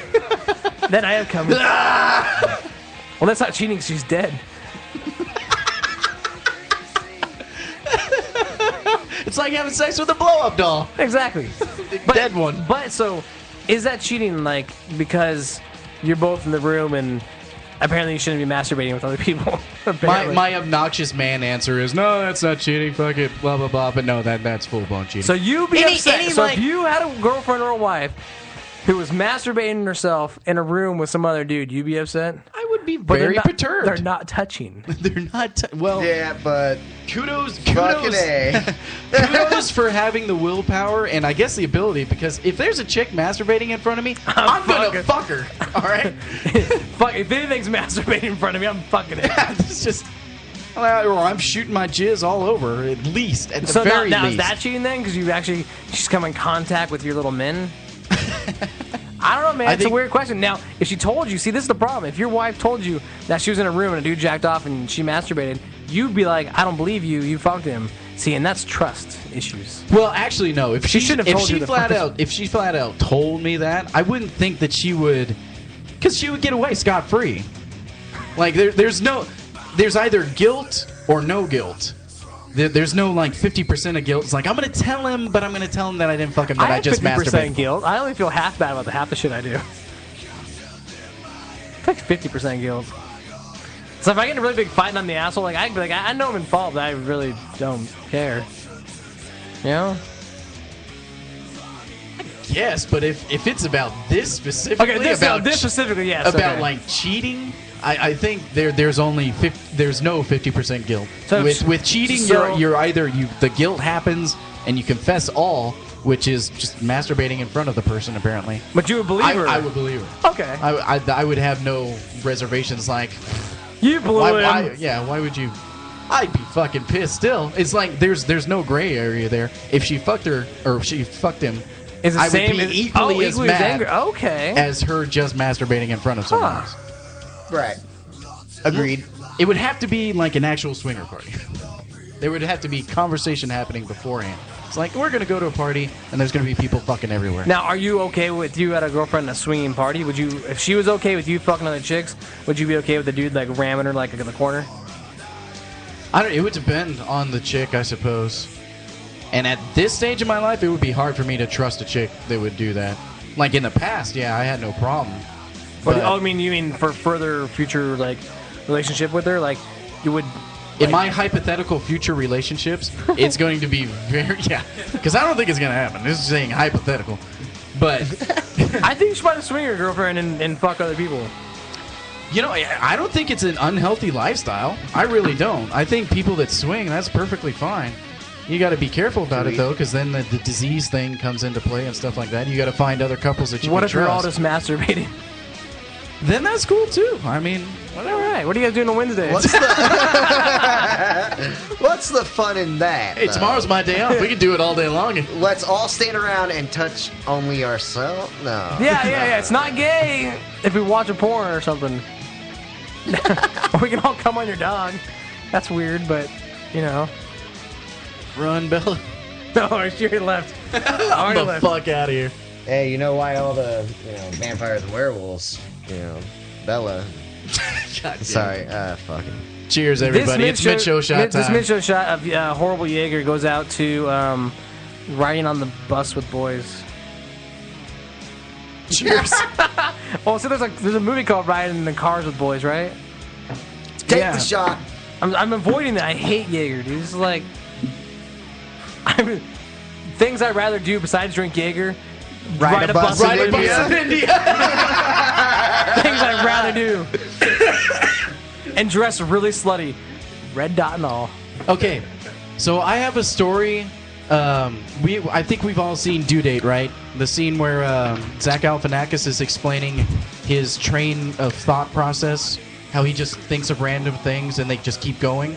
Speaker 1: Then I have come. Well, that's not cheating. She's dead.
Speaker 2: It's like having sex with a blow-up doll.
Speaker 1: Exactly.
Speaker 2: Dead one.
Speaker 1: But so, is that cheating? Like because you're both in the room and apparently you shouldn't be masturbating with other people.
Speaker 2: My obnoxious man answer is no, that's not cheating. Fuck it, blah blah blah. But no, that's full blown cheating.
Speaker 1: So you be upset. So if you had a girlfriend or a wife who was masturbating herself in a room with some other dude, you'd be upset.
Speaker 2: I would be
Speaker 1: But
Speaker 2: very
Speaker 1: they're not,
Speaker 2: perturbed.
Speaker 1: They're not touching.
Speaker 2: They're not. Well,
Speaker 3: Yeah, but
Speaker 2: kudos
Speaker 3: fucking A.
Speaker 2: kudos for having the willpower and I guess the ability. Because if there's a chick masturbating in front of me, I'm gonna fuck her. All right.
Speaker 1: Fuck, if anything's masturbating in front of me, I'm fucking it.
Speaker 2: It's just. Or I'm shooting my jizz all over, at least, at the
Speaker 1: So
Speaker 2: very
Speaker 1: now
Speaker 2: least.
Speaker 1: is that cheating then? Because she's come in contact with your little men? I don't know, man. It's a weird question. Now, if she told you, see, this is the problem. If your wife told you that she was in a room and a dude jacked off and she masturbated, you'd be like, I don't believe you. You fucked him. See, and that's trust issues.
Speaker 2: Well, actually, no. If she
Speaker 1: shouldn't have told you the
Speaker 2: if she flat out told me that, I wouldn't think that she would, because she would get away scot free. Like there's either guilt or no guilt. There's no like 50% of guilt. It's like I'm gonna tell him, but I'm gonna tell him that I didn't fuck him. That I just
Speaker 1: have 50%
Speaker 2: masturbated.
Speaker 1: guilt. I only feel half bad about the half the shit I do. It's like 50% guilt. So if I get in a really big fight and I'm the asshole, like I'd be like, I know I'm involved. I really don't care. You know?
Speaker 2: Yes, but if it's about this specifically,
Speaker 1: Okay, this specifically, yes.
Speaker 2: about
Speaker 1: okay.
Speaker 2: like cheating, I think there's no 50% guilt.
Speaker 1: So
Speaker 2: with cheating,
Speaker 1: so-
Speaker 2: the guilt happens and you confess all, which is just masturbating in front of the person apparently.
Speaker 1: But you would believe her.
Speaker 2: I would believe her.
Speaker 1: Okay.
Speaker 2: I would have no reservations. Like
Speaker 1: You blew him.
Speaker 2: why would you? I'd be fucking pissed still. It's like there's no gray area there. If she fucked her or if she fucked him,
Speaker 1: Is the
Speaker 2: I
Speaker 1: same
Speaker 2: would
Speaker 1: as,
Speaker 2: be equally as mad
Speaker 1: angry. Okay.
Speaker 2: as her just masturbating in front of someone
Speaker 1: Huh.
Speaker 2: else.
Speaker 3: Right. Agreed.
Speaker 2: It would have to be like an actual swinger party. There would have to be conversation happening beforehand. It's like, we're going to go to a party, and there's going to be people fucking everywhere.
Speaker 1: Now, are you okay with you had a girlfriend at a swinging party? Would you, if she was okay with you fucking other chicks, would you be okay with the dude like ramming her like in the corner?
Speaker 2: It would depend on the chick, I suppose. And at this stage of my life, it would be hard for me to trust a chick that would do that. Like in the past, yeah, I had no problem.
Speaker 1: Or,
Speaker 2: But
Speaker 1: oh, I mean, you mean for further future like relationship with her, like you would.
Speaker 2: in my hypothetical future relationships, it's going to be very because I don't think it's going to happen. This is saying hypothetical, but
Speaker 1: I think you should find a swinger girlfriend and fuck other people.
Speaker 2: you know, I don't think it's an unhealthy lifestyle. I really don't. I think people that swing, that's perfectly fine. You got to be careful about it though, because then the disease thing comes into play and stuff like that. You got to find other couples that you
Speaker 1: What
Speaker 2: can
Speaker 1: if you're all
Speaker 2: trust.
Speaker 1: just masturbating?
Speaker 2: Then that's cool too. I mean,
Speaker 1: All right. What are you guys doing on Wednesday?
Speaker 3: What's the fun in that?
Speaker 2: hey,
Speaker 3: though?
Speaker 2: tomorrow's my day off. We can do it all day long.
Speaker 3: Let's all stand around and touch only ourselves? No.
Speaker 1: Yeah. It's not gay if we watch a porn or something. Or we can all come on your dog. That's weird, but you know.
Speaker 2: Run, Bella.
Speaker 1: No, she already left.
Speaker 2: Get
Speaker 1: Already
Speaker 2: the
Speaker 1: left.
Speaker 2: fuck out of here.
Speaker 3: Hey, you know why all the vampires and werewolves, Bella. Sorry, fuck it.
Speaker 2: Cheers, everybody. It's mid-show shot time.
Speaker 1: This mid-show shot of Horrible Jaeger goes out to riding on the bus with boys.
Speaker 2: Cheers.
Speaker 1: Oh, so there's a movie called Riding in the Cars with Boys, right?
Speaker 3: Take the shot.
Speaker 1: I'm avoiding that. I hate Jaeger, dude. It's like things I'd rather do besides drink Jaeger. Ride a bus in India. Things I'd rather do. And dress really slutty. Red dot and all.
Speaker 2: Okay, so I have a story. I think we've all seen Due Date, right? The scene where Zach Galifianakis is explaining his train of thought process, how he just thinks of random things and they just keep going.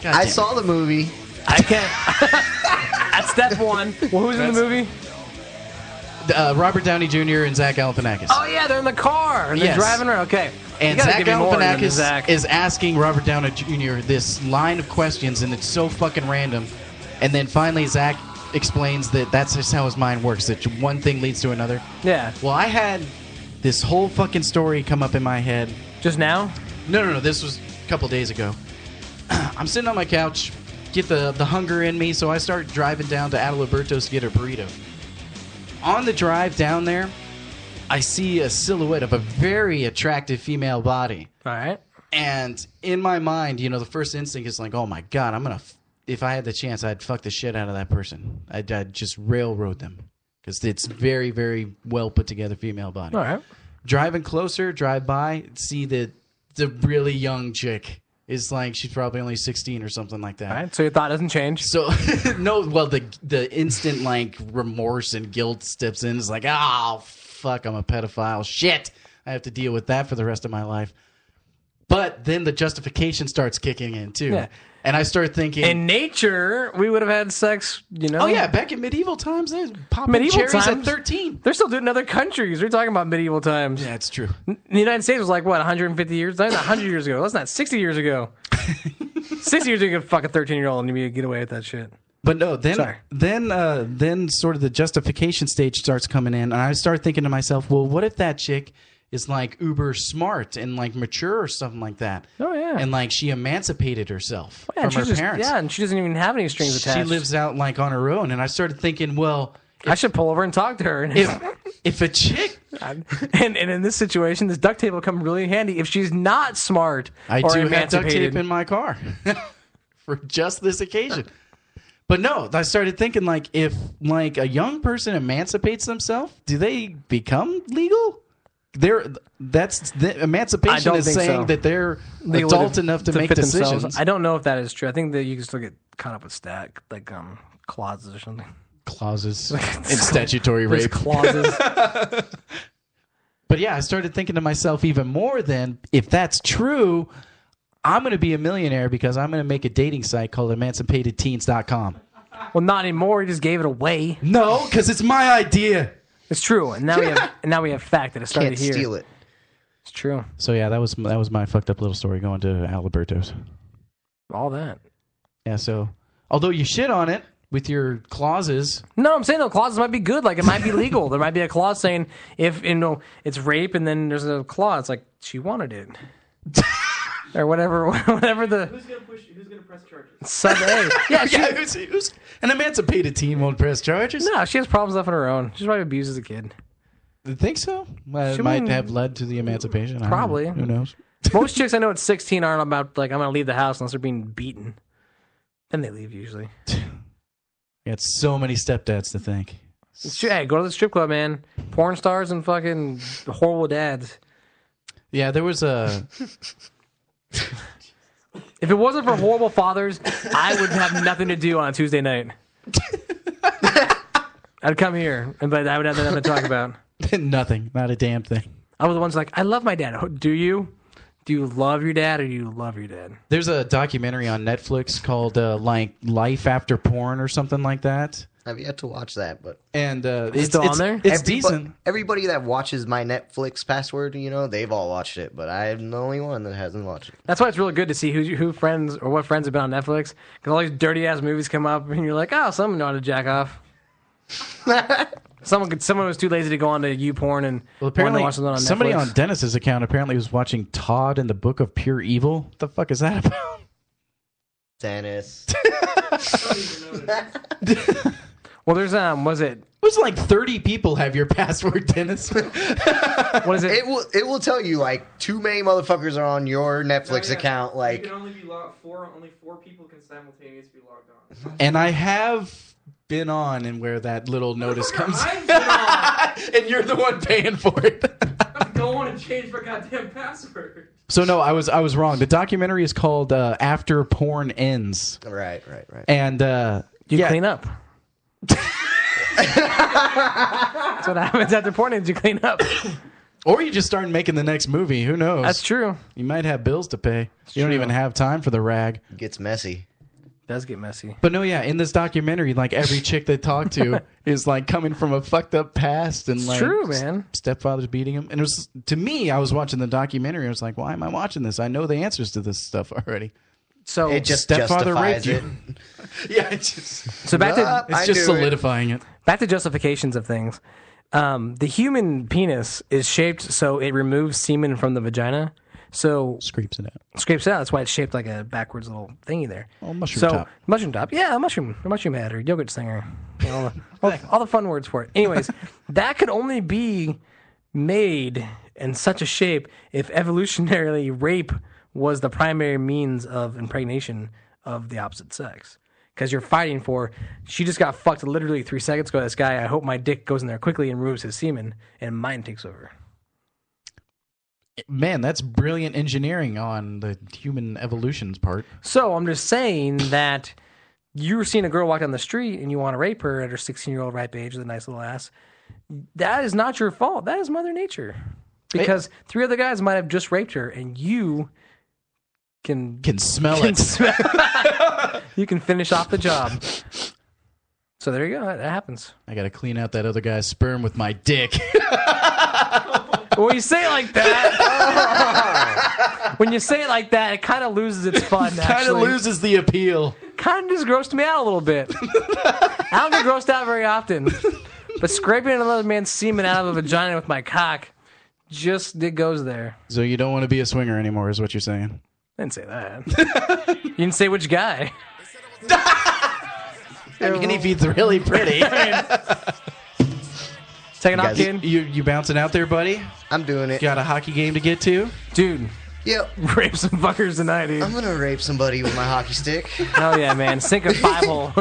Speaker 3: I saw the movie.
Speaker 1: I can't. That's step one. Well, who's in the movie?
Speaker 2: Robert Downey Jr. and Zach Galifianakis.
Speaker 1: Oh yeah, they're in the car and they're driving around. Okay.
Speaker 2: And Zach Galifianakis is asking Robert Downey Jr. this line of questions, and it's so fucking random. And then finally, Zach explains that that's just how his mind works, that one thing leads to another.
Speaker 1: Yeah.
Speaker 2: Well, I had this whole fucking story come up in my head.
Speaker 1: Just now?
Speaker 2: No. This was a couple days ago. I'm sitting on my couch, get the hunger in me, so I start driving down to Adalberto's to get a burrito. On the drive down there, I see a silhouette of a very attractive female body.
Speaker 1: All right.
Speaker 2: And in my mind, the first instinct is like, oh my God, if I had the chance, I'd fuck the shit out of that person. I'd just railroad them. Because it's very, very well put together female body.
Speaker 1: All right.
Speaker 2: Driving closer, drive by, see the really young chick. Is like she's probably only 16 or something like that.
Speaker 1: All right, so your thought doesn't change.
Speaker 2: So no, well the instant like remorse and guilt steps in. It's like, oh fuck, I'm a pedophile. Shit, I have to deal with that for the rest of my life. But then the justification starts kicking in too, and I start thinking,
Speaker 1: in nature, we would have had sex.
Speaker 2: Oh yeah, back in medieval times, they popping cherries at 13.
Speaker 1: They're still doing it in other countries. We're talking about medieval times.
Speaker 2: Yeah, it's true.
Speaker 1: The United States was like what 150 years? That's not 100 years ago. That's not 60 years ago. 60 years ago, you could fuck a 13-year-old and you get away with that shit.
Speaker 2: But no, then sort of the justification stage starts coming in, and I start thinking to myself, well, what if that chick is like uber smart and like mature or something like that?
Speaker 1: Oh yeah,
Speaker 2: and like she emancipated herself
Speaker 1: from
Speaker 2: her parents.
Speaker 1: Yeah, and she doesn't even have any strings attached.
Speaker 2: She lives out like on her own, and I started thinking, well,
Speaker 1: I should pull over and talk to her.
Speaker 2: If a chick,
Speaker 1: and in this situation, this duct tape will come really handy if she's not smart.
Speaker 2: I
Speaker 1: or
Speaker 2: do have
Speaker 1: emancipated.
Speaker 2: duct tape in my car for just this occasion. But no, I started thinking like if like a young person emancipates themselves, do they become legal? Emancipation is saying that they're adult enough to make decisions.
Speaker 1: Themselves. I don't know if that is true. I think that you can still get caught up with clauses or something.
Speaker 2: Clauses in statutory rape.
Speaker 1: Clauses.
Speaker 2: But yeah, I started thinking to myself even more then, if that's true, I'm going to be a millionaire because I'm going to make a dating site called emancipatedteens.com.
Speaker 1: Well, not anymore. He just gave it away.
Speaker 2: No, because it's my idea.
Speaker 1: It's true, and now we have fact that it started
Speaker 3: Can't
Speaker 1: here.
Speaker 3: Steal it.
Speaker 1: It's true.
Speaker 2: So yeah, that was my fucked up little story going to Adalberto's.
Speaker 1: All that.
Speaker 2: Yeah. So although you shit on it with your clauses,
Speaker 1: no, I'm saying the clauses might be good. Like it might be legal. There might be a clause saying if it's rape, and then there's a clause like she wanted it. Or whatever the. Who's gonna press charges? Sub A. Yeah,
Speaker 2: who's an emancipated teen won't press charges.
Speaker 1: No, she has problems of her own. She probably abuses a kid.
Speaker 2: You think so? Well, it might have led to the emancipation.
Speaker 1: Probably.
Speaker 2: Who knows?
Speaker 1: Most chicks I know at 16 aren't about like I'm gonna leave the house unless they're being beaten. Then they leave usually.
Speaker 2: Got so many stepdads to thank.
Speaker 1: Hey, go to the strip club, man. Porn stars and fucking horrible dads.
Speaker 2: Yeah, there was a.
Speaker 1: If it wasn't for horrible fathers, I would have nothing to do on a Tuesday night. I'd come here, but I would have nothing to talk about.
Speaker 2: Nothing, not a damn thing.
Speaker 1: I was the ones like, I love my dad. Do you? Do you love your dad or do you love your dad?
Speaker 2: There's a documentary on Netflix called like Life After Porn or something like that.
Speaker 3: I've yet to watch that, but
Speaker 2: and
Speaker 1: it's still on there.
Speaker 2: It's decent.
Speaker 3: Everybody that watches my Netflix password, they've all watched it, but I'm the only one that hasn't watched it.
Speaker 1: That's why it's really good to see who friends or what friends have been on Netflix, because all these dirty ass movies come up, and you're like, oh, someone know how to jack off. Someone was too lazy to go on to YouPorn and
Speaker 2: Well, apparently,
Speaker 1: wanted to watch something on
Speaker 2: somebody
Speaker 1: Netflix.
Speaker 2: on Dennis's account apparently was watching Todd and the Book of Pure Evil. What the fuck is that about?
Speaker 3: Dennis.
Speaker 1: Well, there's was it?
Speaker 2: It was like 30 people have your password, Dennis.
Speaker 1: What is it?
Speaker 3: It will tell you like too many motherfuckers are on your Netflix account. Like
Speaker 7: you can only be logged only four people can simultaneously be logged on.
Speaker 2: And I have been on and where that little notice comes.
Speaker 7: I've been on.
Speaker 2: And you're the one paying for it.
Speaker 7: I don't want to change my goddamn password.
Speaker 2: So no, I was wrong. The documentary is called After Porn Ends.
Speaker 3: right.
Speaker 2: And
Speaker 1: You clean up. That's what happens after porn ends. You clean up.
Speaker 2: Or you just start making the next movie. Who knows?
Speaker 1: That's true.
Speaker 2: You might have bills to pay. You don't
Speaker 1: true.
Speaker 2: even have time for the rag.
Speaker 3: Gets messy.
Speaker 1: Does get messy.
Speaker 2: But no, yeah, in this documentary, like every chick they talk to is like coming from a fucked up past, and like
Speaker 1: true, man.
Speaker 2: Stepfather's beating him. And it was, to me, I was watching the documentary. I was like, why am I watching this? I know the answers to this stuff already.
Speaker 1: So
Speaker 3: It just
Speaker 2: Stepfather
Speaker 3: justifies
Speaker 2: raped
Speaker 3: it.
Speaker 2: you. Yeah, it's just
Speaker 1: back to
Speaker 2: it's
Speaker 3: I
Speaker 2: just
Speaker 3: knew it.
Speaker 2: solidifying it.
Speaker 1: back to justifications of things. The human penis is shaped so it removes semen from the vagina. So
Speaker 2: Scrapes it out.
Speaker 1: scrapes it out. That's why it's shaped like a backwards little thingy there.
Speaker 2: Oh, mushroom top.
Speaker 1: Mushroom top. Yeah, a mushroom head or yogurt stinger. You know, all the fun words for it. Anyways, that could only be made in such a shape if evolutionarily rape was the primary means of impregnation of the opposite sex. Because you're fighting for, she just got fucked literally 3 seconds ago. This guy, I hope my dick goes in there quickly and removes his semen, and mine takes over.
Speaker 2: Man, that's brilliant engineering on the human evolution's part.
Speaker 1: So I'm just saying that you're seeing a girl walk down the street and you want to rape her at her 16-year-old ripe age with a nice little ass. That is not your fault. That is Mother Nature. Because 3 other guys might have just raped her, and you can
Speaker 2: Smell it.
Speaker 1: you can finish off the job. So there you go. That happens.
Speaker 2: I gotta clean out that other guy's sperm with my dick.
Speaker 1: When you say it like that, it kind of loses its fun.
Speaker 2: Kind of
Speaker 1: Actually,
Speaker 2: loses the appeal.
Speaker 1: kind of just grossed me out a little bit. I don't get grossed out very often, but scraping another man's semen out of a vagina with my cock it goes there.
Speaker 2: So you don't want to be a swinger anymore, is what you're saying?
Speaker 1: I didn't say that. You didn't say which guy.
Speaker 2: I mean, if he's really pretty.
Speaker 1: Take it off,
Speaker 3: Guys,
Speaker 1: kid.
Speaker 2: You bouncing out there, buddy?
Speaker 3: I'm doing it.
Speaker 2: Got a hockey game to get to?
Speaker 1: Dude,
Speaker 3: Yep.
Speaker 1: rape some fuckers tonight, dude.
Speaker 3: I'm gonna rape somebody with my hockey stick.
Speaker 1: Hell yeah, man. Sink a 5-hole.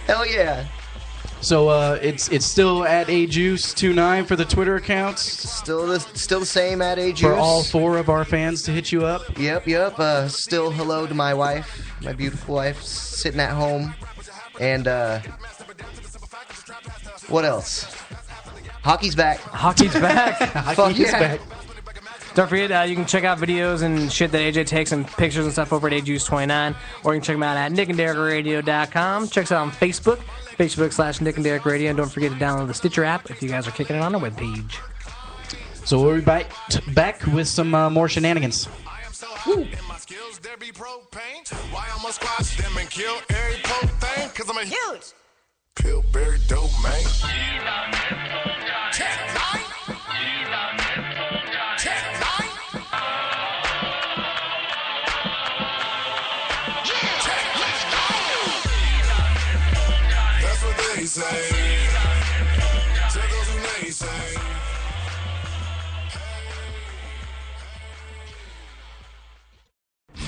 Speaker 3: Hell yeah.
Speaker 2: So it's still at ajuice29 for the Twitter accounts
Speaker 3: Still the same at age.
Speaker 2: for all 4 of our fans to hit you up.
Speaker 3: Yep. Still hello to my wife, my beautiful wife, sitting at home. And what else? Hockey's back.
Speaker 1: Hockey's back.
Speaker 2: Hockey is
Speaker 3: yeah.
Speaker 2: back.
Speaker 1: Don't forget, you can check out videos and shit that AJ takes and pictures and stuff over at AJuice29, or you can check them out at nickandderekradio.com. Check us out on Facebook, Facebook.com/Nick and Derek Radio, and don't forget to download the Stitcher app if you guys are kicking it on the webpage.
Speaker 2: So we'll be back with some more shenanigans.
Speaker 8: In my skills, there be propane. Why I must squash them and kill every thing? Cause I'm a huge Pillsbury dope man. Check 9. Check 9. Check 9. That's what they say. Check those who they say.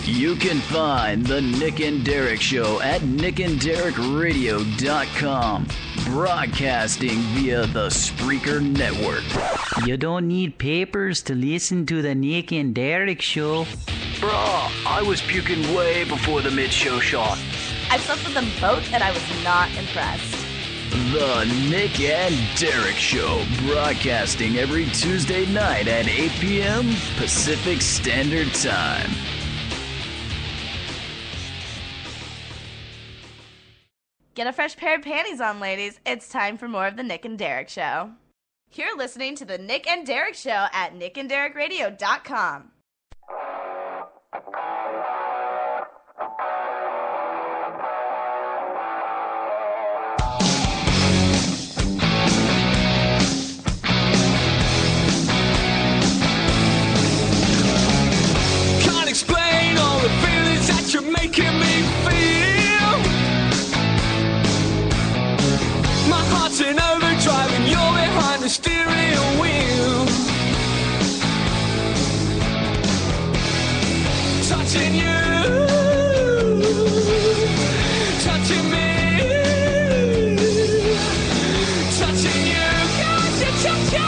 Speaker 5: You can find The Nick and Derek Show at nickandderekradio.com, broadcasting via the Spreaker Network.
Speaker 9: You don't need papers to listen to the Nick and Derek Show.
Speaker 5: Bruh, I was puking way before the mid-show shot.
Speaker 10: I've slept with them both and I was not impressed.
Speaker 5: The Nick and Derek Show, broadcasting every Tuesday night at 8 p.m. Pacific Standard Time.
Speaker 10: Get a fresh pair of panties on, ladies. It's time for more of the Nick and Derek Show. You're listening to the Nick and Derek Show at nickandderekradio.com.
Speaker 11: My heart's in overdrive and you're behind the steering wheel. Touching you, touching me, touching you, cause you touch me.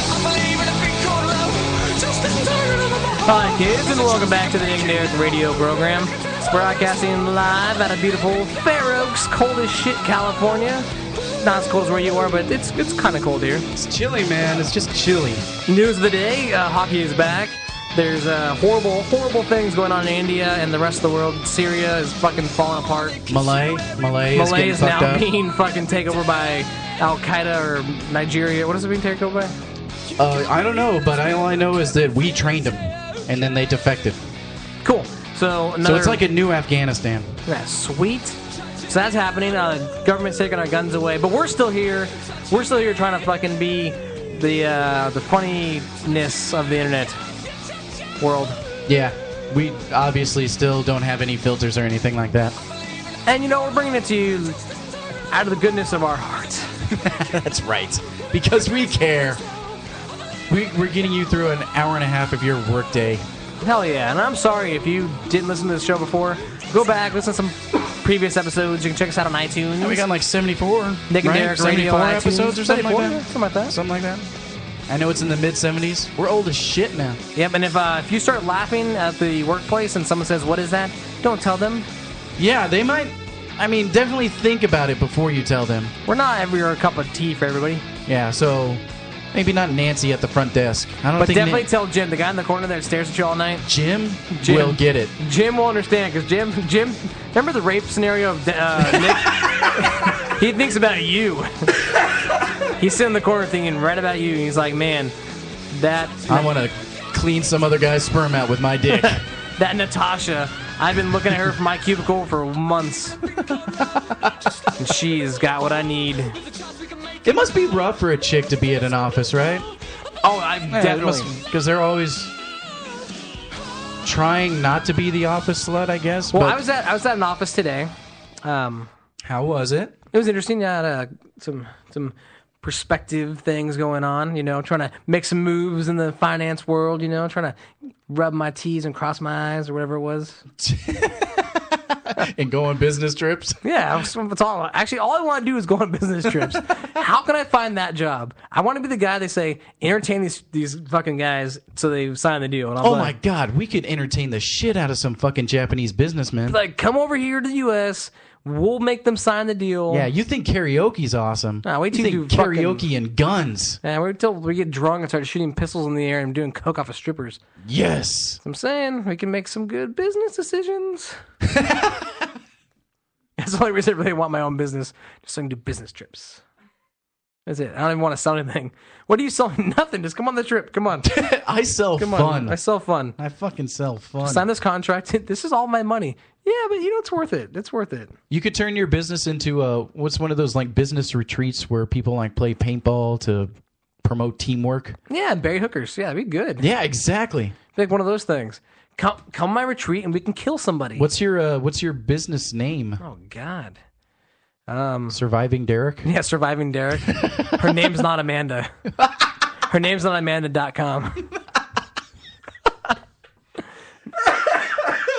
Speaker 11: I believe in a thing called love, just a turn of my heart.
Speaker 1: Hi, kids, and welcome back to the Nick and Derek radio program. It's broadcasting live out of beautiful Fair Oaks, cold as shit, California. Not as cold as where you are, but it's kind of cold here.
Speaker 2: It's chilly, man. It's just chilly.
Speaker 1: News of the day, hockey is back. There's horrible things going on in India and the rest of the world. Syria is fucking falling apart.
Speaker 2: Malay
Speaker 1: is now being fucking taken over by Al-Qaeda or Nigeria. What is it being taken over by?
Speaker 2: I don't know, but all I know is that we trained them, and then they defected.
Speaker 1: Cool. So
Speaker 2: it's like a new Afghanistan.
Speaker 1: Yeah, sweet. So that's happening. Government's taking our guns away, but we're still here. We're still here trying to fucking be the funniness of the internet world.
Speaker 2: Yeah, we obviously still don't have any filters or anything like that.
Speaker 1: And we're bringing it to you out of the goodness of our hearts.
Speaker 2: That's right, because we care. We're getting you through an hour and a half of your workday.
Speaker 1: Hell yeah, and I'm sorry if you didn't listen to this show before. Go back, listen to some previous episodes. You can check us out on iTunes.
Speaker 2: And we got like 74,
Speaker 1: Nick and Derek
Speaker 2: 74
Speaker 1: Radio
Speaker 2: episodes or something like that.
Speaker 1: Something like that.
Speaker 2: Something like that. I know it's in the mid-70s. We're old as shit now.
Speaker 1: Yep, and if you start laughing at the workplace and someone says, "What is that?" don't tell them.
Speaker 2: Yeah, they might. I mean, definitely think about it before you tell them.
Speaker 1: We're not every cup of tea for everybody.
Speaker 2: Yeah, so maybe not Nancy at the front desk.
Speaker 1: But definitely tell Jim, the guy in the corner that stares at you all night.
Speaker 2: Jim will get it.
Speaker 1: Jim will understand, because Jim, remember the rape scenario of Nick? He thinks about you. He's sitting in the corner thinking right about you, and he's like, man, I
Speaker 2: want to clean some other guy's sperm out with my dick.
Speaker 1: That Natasha, I've been looking at her from my cubicle for months. And she's got what I need.
Speaker 2: It must be rough for a chick to be at an office, right?
Speaker 1: Oh, definitely.
Speaker 2: Because they're always trying not to be the office slut, I guess.
Speaker 1: Well, I was at an office today.
Speaker 2: How was it?
Speaker 1: It was interesting. I had some perspective things going on, trying to make some moves in the finance world, trying to rub my T's and cross my I's or whatever it was.
Speaker 2: And go on business trips?
Speaker 1: Yeah, that's all. Actually, all I want to do is go on business trips. How can I find that job? I want to be the guy they say, entertain these fucking guys so they sign the deal. And
Speaker 2: oh my God, we could entertain the shit out of some fucking Japanese businessmen.
Speaker 1: Like, come over here to the U.S., we'll make them sign the deal.
Speaker 2: Yeah, you think karaoke's awesome.
Speaker 1: Nah, wait till
Speaker 2: you think karaoke and guns.
Speaker 1: Yeah, wait till we get drunk and start shooting pistols in the air and doing coke off of strippers.
Speaker 2: Yes.
Speaker 1: I'm saying we can make some good business decisions. That's the only reason I really want my own business, just so I can do business trips. That's it. I don't even want to sell anything. What are you selling? Nothing. Just come on the trip. Come on.
Speaker 2: I sell fun.
Speaker 1: I sell fun.
Speaker 2: I fucking sell fun.
Speaker 1: Sign this contract. This is all my money. Yeah, but it's worth it. It's worth it.
Speaker 2: You could turn your business into what's one of those like business retreats where people like play paintball to promote teamwork.
Speaker 1: Yeah, Barry Hookers. Yeah, that'd be good.
Speaker 2: Yeah, exactly.
Speaker 1: Like one of those things. Come my retreat and we can kill somebody.
Speaker 2: What's your business name?
Speaker 1: Oh God.
Speaker 2: Surviving Derek?
Speaker 1: Yeah, Surviving Derek. Her name's not Amanda. Her name's not Amanda.com.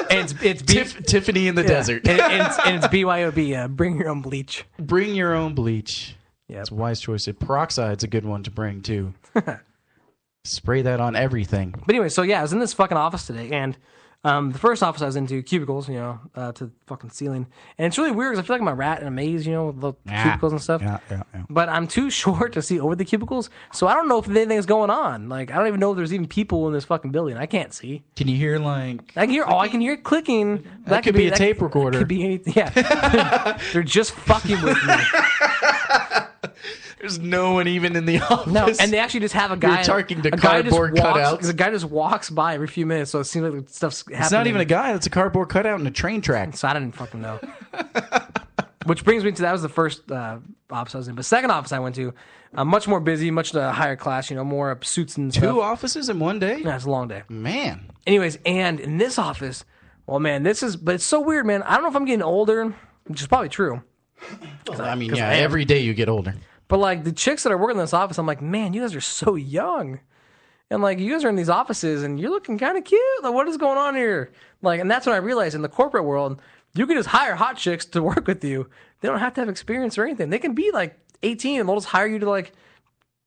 Speaker 1: And it's
Speaker 2: Tiffany in the desert.
Speaker 1: And it's BYOB. Bring your own bleach.
Speaker 2: Bring your own bleach.
Speaker 1: Yeah,
Speaker 2: it's a wise choice. Peroxide's a good one to bring too. Spray that on everything.
Speaker 1: But anyway, so yeah, I was in this fucking office today, and the first office I was into, cubicles, to the fucking ceiling. And it's really weird because I feel like I'm a rat in a maze, with the cubicles and stuff.
Speaker 2: Yeah.
Speaker 1: But I'm too short to see over the cubicles, so I don't know if anything's going on. Like, I don't even know if there's even people in this fucking building. I can't see.
Speaker 2: Can you hear, like...
Speaker 1: I can hear it clicking.
Speaker 2: That could be a tape recorder.
Speaker 1: Could be anything. Yeah. They're just fucking with me.
Speaker 2: There's no one even in the office.
Speaker 1: No, and they actually just have a guy.
Speaker 2: You're talking to cardboard cutouts.
Speaker 1: The guy just walks by every few minutes, so it seems like stuff's happening.
Speaker 2: It's not even a guy. It's a cardboard cutout and a train track.
Speaker 1: So I didn't fucking know. Which brings me to, that was the first office I was in. But second office I went to, much more busy, much higher class, more suits and stuff.
Speaker 2: 2 offices in one day?
Speaker 1: Yeah, it's a long day.
Speaker 2: Man.
Speaker 1: Anyways, and in this office, Well, man, but it's so weird, man. I don't know if I'm getting older, which is probably true.
Speaker 2: Well, I mean, yeah, every day you get older.
Speaker 1: But like the chicks that are working in this office, I'm like, man, you guys are so young. And like you guys are in these offices and you're looking kind of cute. Like, what is going on here? Like, and that's when I realized in the corporate world, you can just hire hot chicks to work with you. They don't have to have experience or anything. They can be like 18 and they'll just hire you to like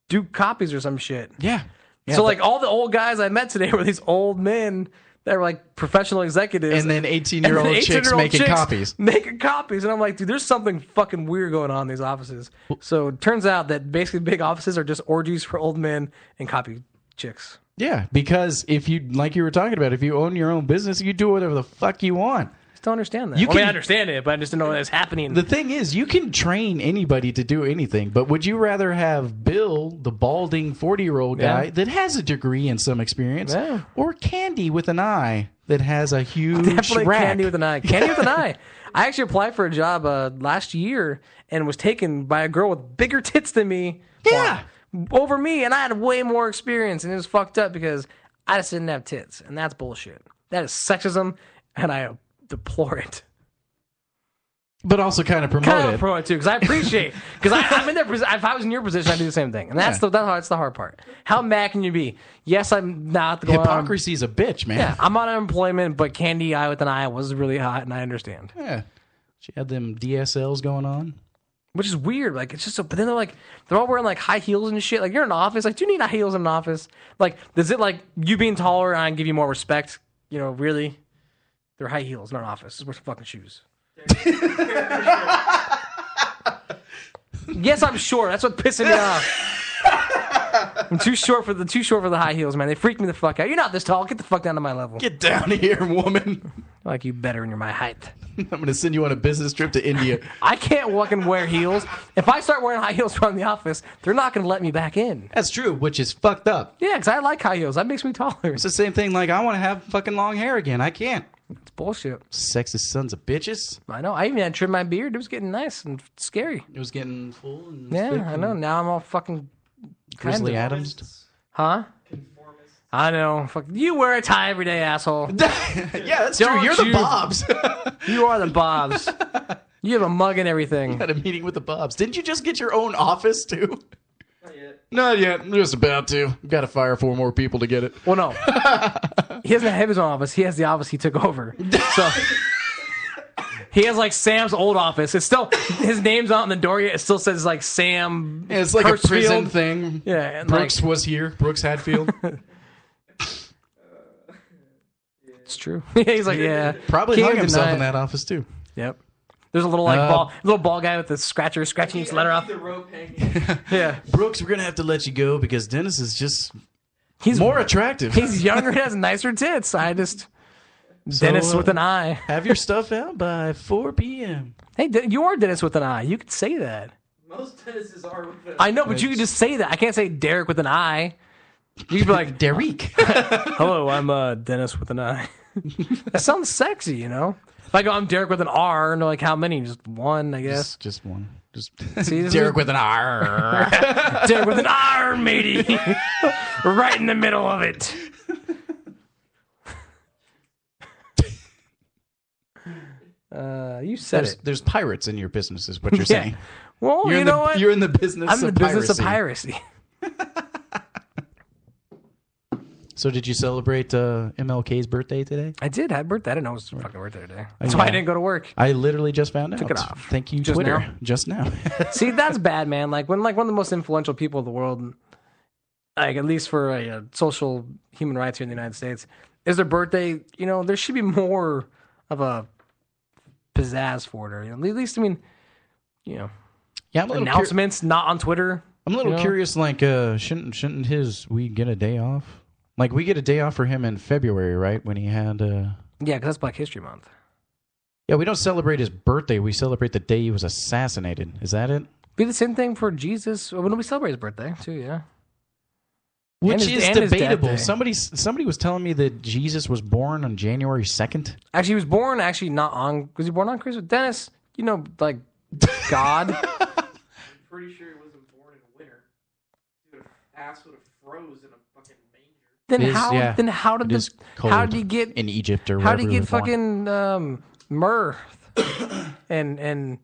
Speaker 1: do copies or some shit.
Speaker 2: Yeah.
Speaker 1: So like all the old guys I met today were these old men that were like professional executives.
Speaker 2: And then 18-year-old chicks making copies.
Speaker 1: Making copies. And I'm like, dude, there's something fucking weird going on in these offices. So it turns out that basically big offices are just orgies for old men and copy chicks.
Speaker 2: Yeah, because if you, like you were talking about, if you own your own business, you do whatever the fuck you want.
Speaker 1: I don't understand that. I mean, I understand it, but I just didn't know that's happening.
Speaker 2: The thing is, you can train anybody to do anything, but would you rather have Bill, the balding 40-year-old guy that has a degree and some experience, or Candy with an eye that has a huge
Speaker 1: Definitely
Speaker 2: rack?
Speaker 1: Candy with an eye. Candy with an eye. I actually applied for a job last year and was taken by a girl with bigger tits than me.
Speaker 2: Yeah.
Speaker 1: Over me, and I had way more experience, and it was fucked up because I just didn't have tits, and that's bullshit. That is sexism, and I deplore it.
Speaker 2: But also kind of promote it.
Speaker 1: Promote it too, because I appreciate. Because I'm in their. If I was in your position, I'd do the same thing, and that's the hard part. How mad can you be? Yes, I'm not going.
Speaker 2: Hypocrisy's a bitch, man.
Speaker 1: Yeah, I'm on unemployment, but Candy Eye with an eye was really hot, and I understand.
Speaker 2: Yeah, she had them DSLs going on.
Speaker 1: Which is weird. Like, it's just so, but then they're all wearing like high heels and shit. Like, you're in an office. Like, do you need high heels in an office? Like, does it like you being taller and I give you more respect? You know, really? They're high heels, not an office. Wear some fucking shoes. Yes, I'm short. That's what's pissing me off. I'm too short for the high heels, man. They freak me the fuck out. You're not this tall. Get the fuck down to my level.
Speaker 2: Get down here, woman.
Speaker 1: Like you better when you're my height.
Speaker 2: I'm going to send you on a business trip to India.
Speaker 1: I can't fucking wear heels. If I start wearing high heels around the office, they're not going to let me back in.
Speaker 2: That's true, which is fucked up.
Speaker 1: Yeah, because I like high heels. That makes me taller.
Speaker 2: It's the same thing. Like, I want to have fucking long hair again. I can't.
Speaker 1: It's bullshit.
Speaker 2: Sexist sons of bitches.
Speaker 1: I know. I even had to trim my beard. It was getting nice and scary.
Speaker 2: It was getting full and
Speaker 1: yeah,
Speaker 2: thick
Speaker 1: I know. Now I'm all fucking
Speaker 2: Grizzly Adams.
Speaker 1: Huh? I know. Fuck. You wear a tie every day, asshole.
Speaker 2: Yeah, that's true. You're the Bobs.
Speaker 1: You are the Bobs. You have a mug and everything.
Speaker 2: You had a meeting with the Bobs. Didn't you just get your own office, too?
Speaker 7: Not yet.
Speaker 2: Not yet. I'm just about to. Got to fire 4 more people to get it.
Speaker 1: Well, no. He doesn't have his own office. He has the office he took over. So he has like Sam's old office. It's still his name's on the door yet. It still says like Sam.
Speaker 2: Yeah, it's like
Speaker 1: Kirksfield.
Speaker 2: A prison thing.
Speaker 1: Yeah, and
Speaker 2: Brooks was here. Brooks Hadfield.
Speaker 1: It's true. He's like, yeah.
Speaker 2: Probably hung himself in that office too.
Speaker 1: Yep. There's a little ball guy with the scratcher scratching each letter off.
Speaker 7: The rope hanging.
Speaker 1: Yeah.
Speaker 2: Brooks, we're gonna have to let you go because Dennis is just more attractive.
Speaker 1: He's younger and has nicer tits. Dennis with an eye.
Speaker 2: Have your stuff out by 4 p.m.
Speaker 1: Hey, you are Dennis with an eye. You could say that.
Speaker 7: Most Dennises are with an
Speaker 1: I know, but you could just say that. I can't say Derek with an eye. You could be like,
Speaker 2: Derek.
Speaker 1: Hello, I'm Dennis with an eye. That sounds sexy, you know? If I go, I'm Derek with an R, and they're like, how many? Just one, I guess.
Speaker 2: Just one. Just
Speaker 1: See,
Speaker 2: Derek with an R.
Speaker 1: Derek with an R, matey. Right in the middle of it. You said
Speaker 2: There's pirates in your business, is what you're saying.
Speaker 1: Well, you know what?
Speaker 2: You're in the business
Speaker 1: I'm in
Speaker 2: of
Speaker 1: the business
Speaker 2: piracy.
Speaker 1: of piracy.
Speaker 2: So did you celebrate MLK's birthday today?
Speaker 1: I did. Happy birthday. I didn't know it was his fucking birthday today. That's why I didn't go to work.
Speaker 2: I literally just found out.
Speaker 1: Took it off.
Speaker 2: Thank you,
Speaker 1: Just
Speaker 2: Twitter.
Speaker 1: now?
Speaker 2: Just now.
Speaker 1: See, that's bad, man. Like when one of the most influential people in the world, like at least for social human rights here in the United States, is their birthday. You know, there should be more of a pizzazz for it. Or, you know, at least, I mean, you know,
Speaker 2: Yeah, I'm a little
Speaker 1: announcements not on Twitter.
Speaker 2: I'm a little curious. Like, shouldn't we get a day off? Like, we get a day off for him in February, right? When he had.
Speaker 1: Yeah, because that's Black History Month.
Speaker 2: Yeah, we don't celebrate his birthday. We celebrate the day he was assassinated. Is that it?
Speaker 1: Be the same thing for Jesus. When we celebrate his birthday too, yeah.
Speaker 2: Which
Speaker 1: his
Speaker 2: is
Speaker 1: death
Speaker 2: debatable.
Speaker 1: day.
Speaker 2: Somebody was telling me that Jesus was born on January 2nd.
Speaker 1: Actually, he was born not on. Was he born on Christmas? Dennis, you know, like God.
Speaker 7: I'm pretty sure he wasn't born in winter. His ass would have froze in a fucking manger.
Speaker 1: Then
Speaker 2: It is,
Speaker 1: how?
Speaker 2: yeah.
Speaker 1: Then how did
Speaker 2: It is
Speaker 1: how
Speaker 2: cold
Speaker 1: did he get
Speaker 2: in Egypt or
Speaker 1: how did he
Speaker 2: wherever
Speaker 1: get
Speaker 2: he was born.
Speaker 1: fucking myrrh and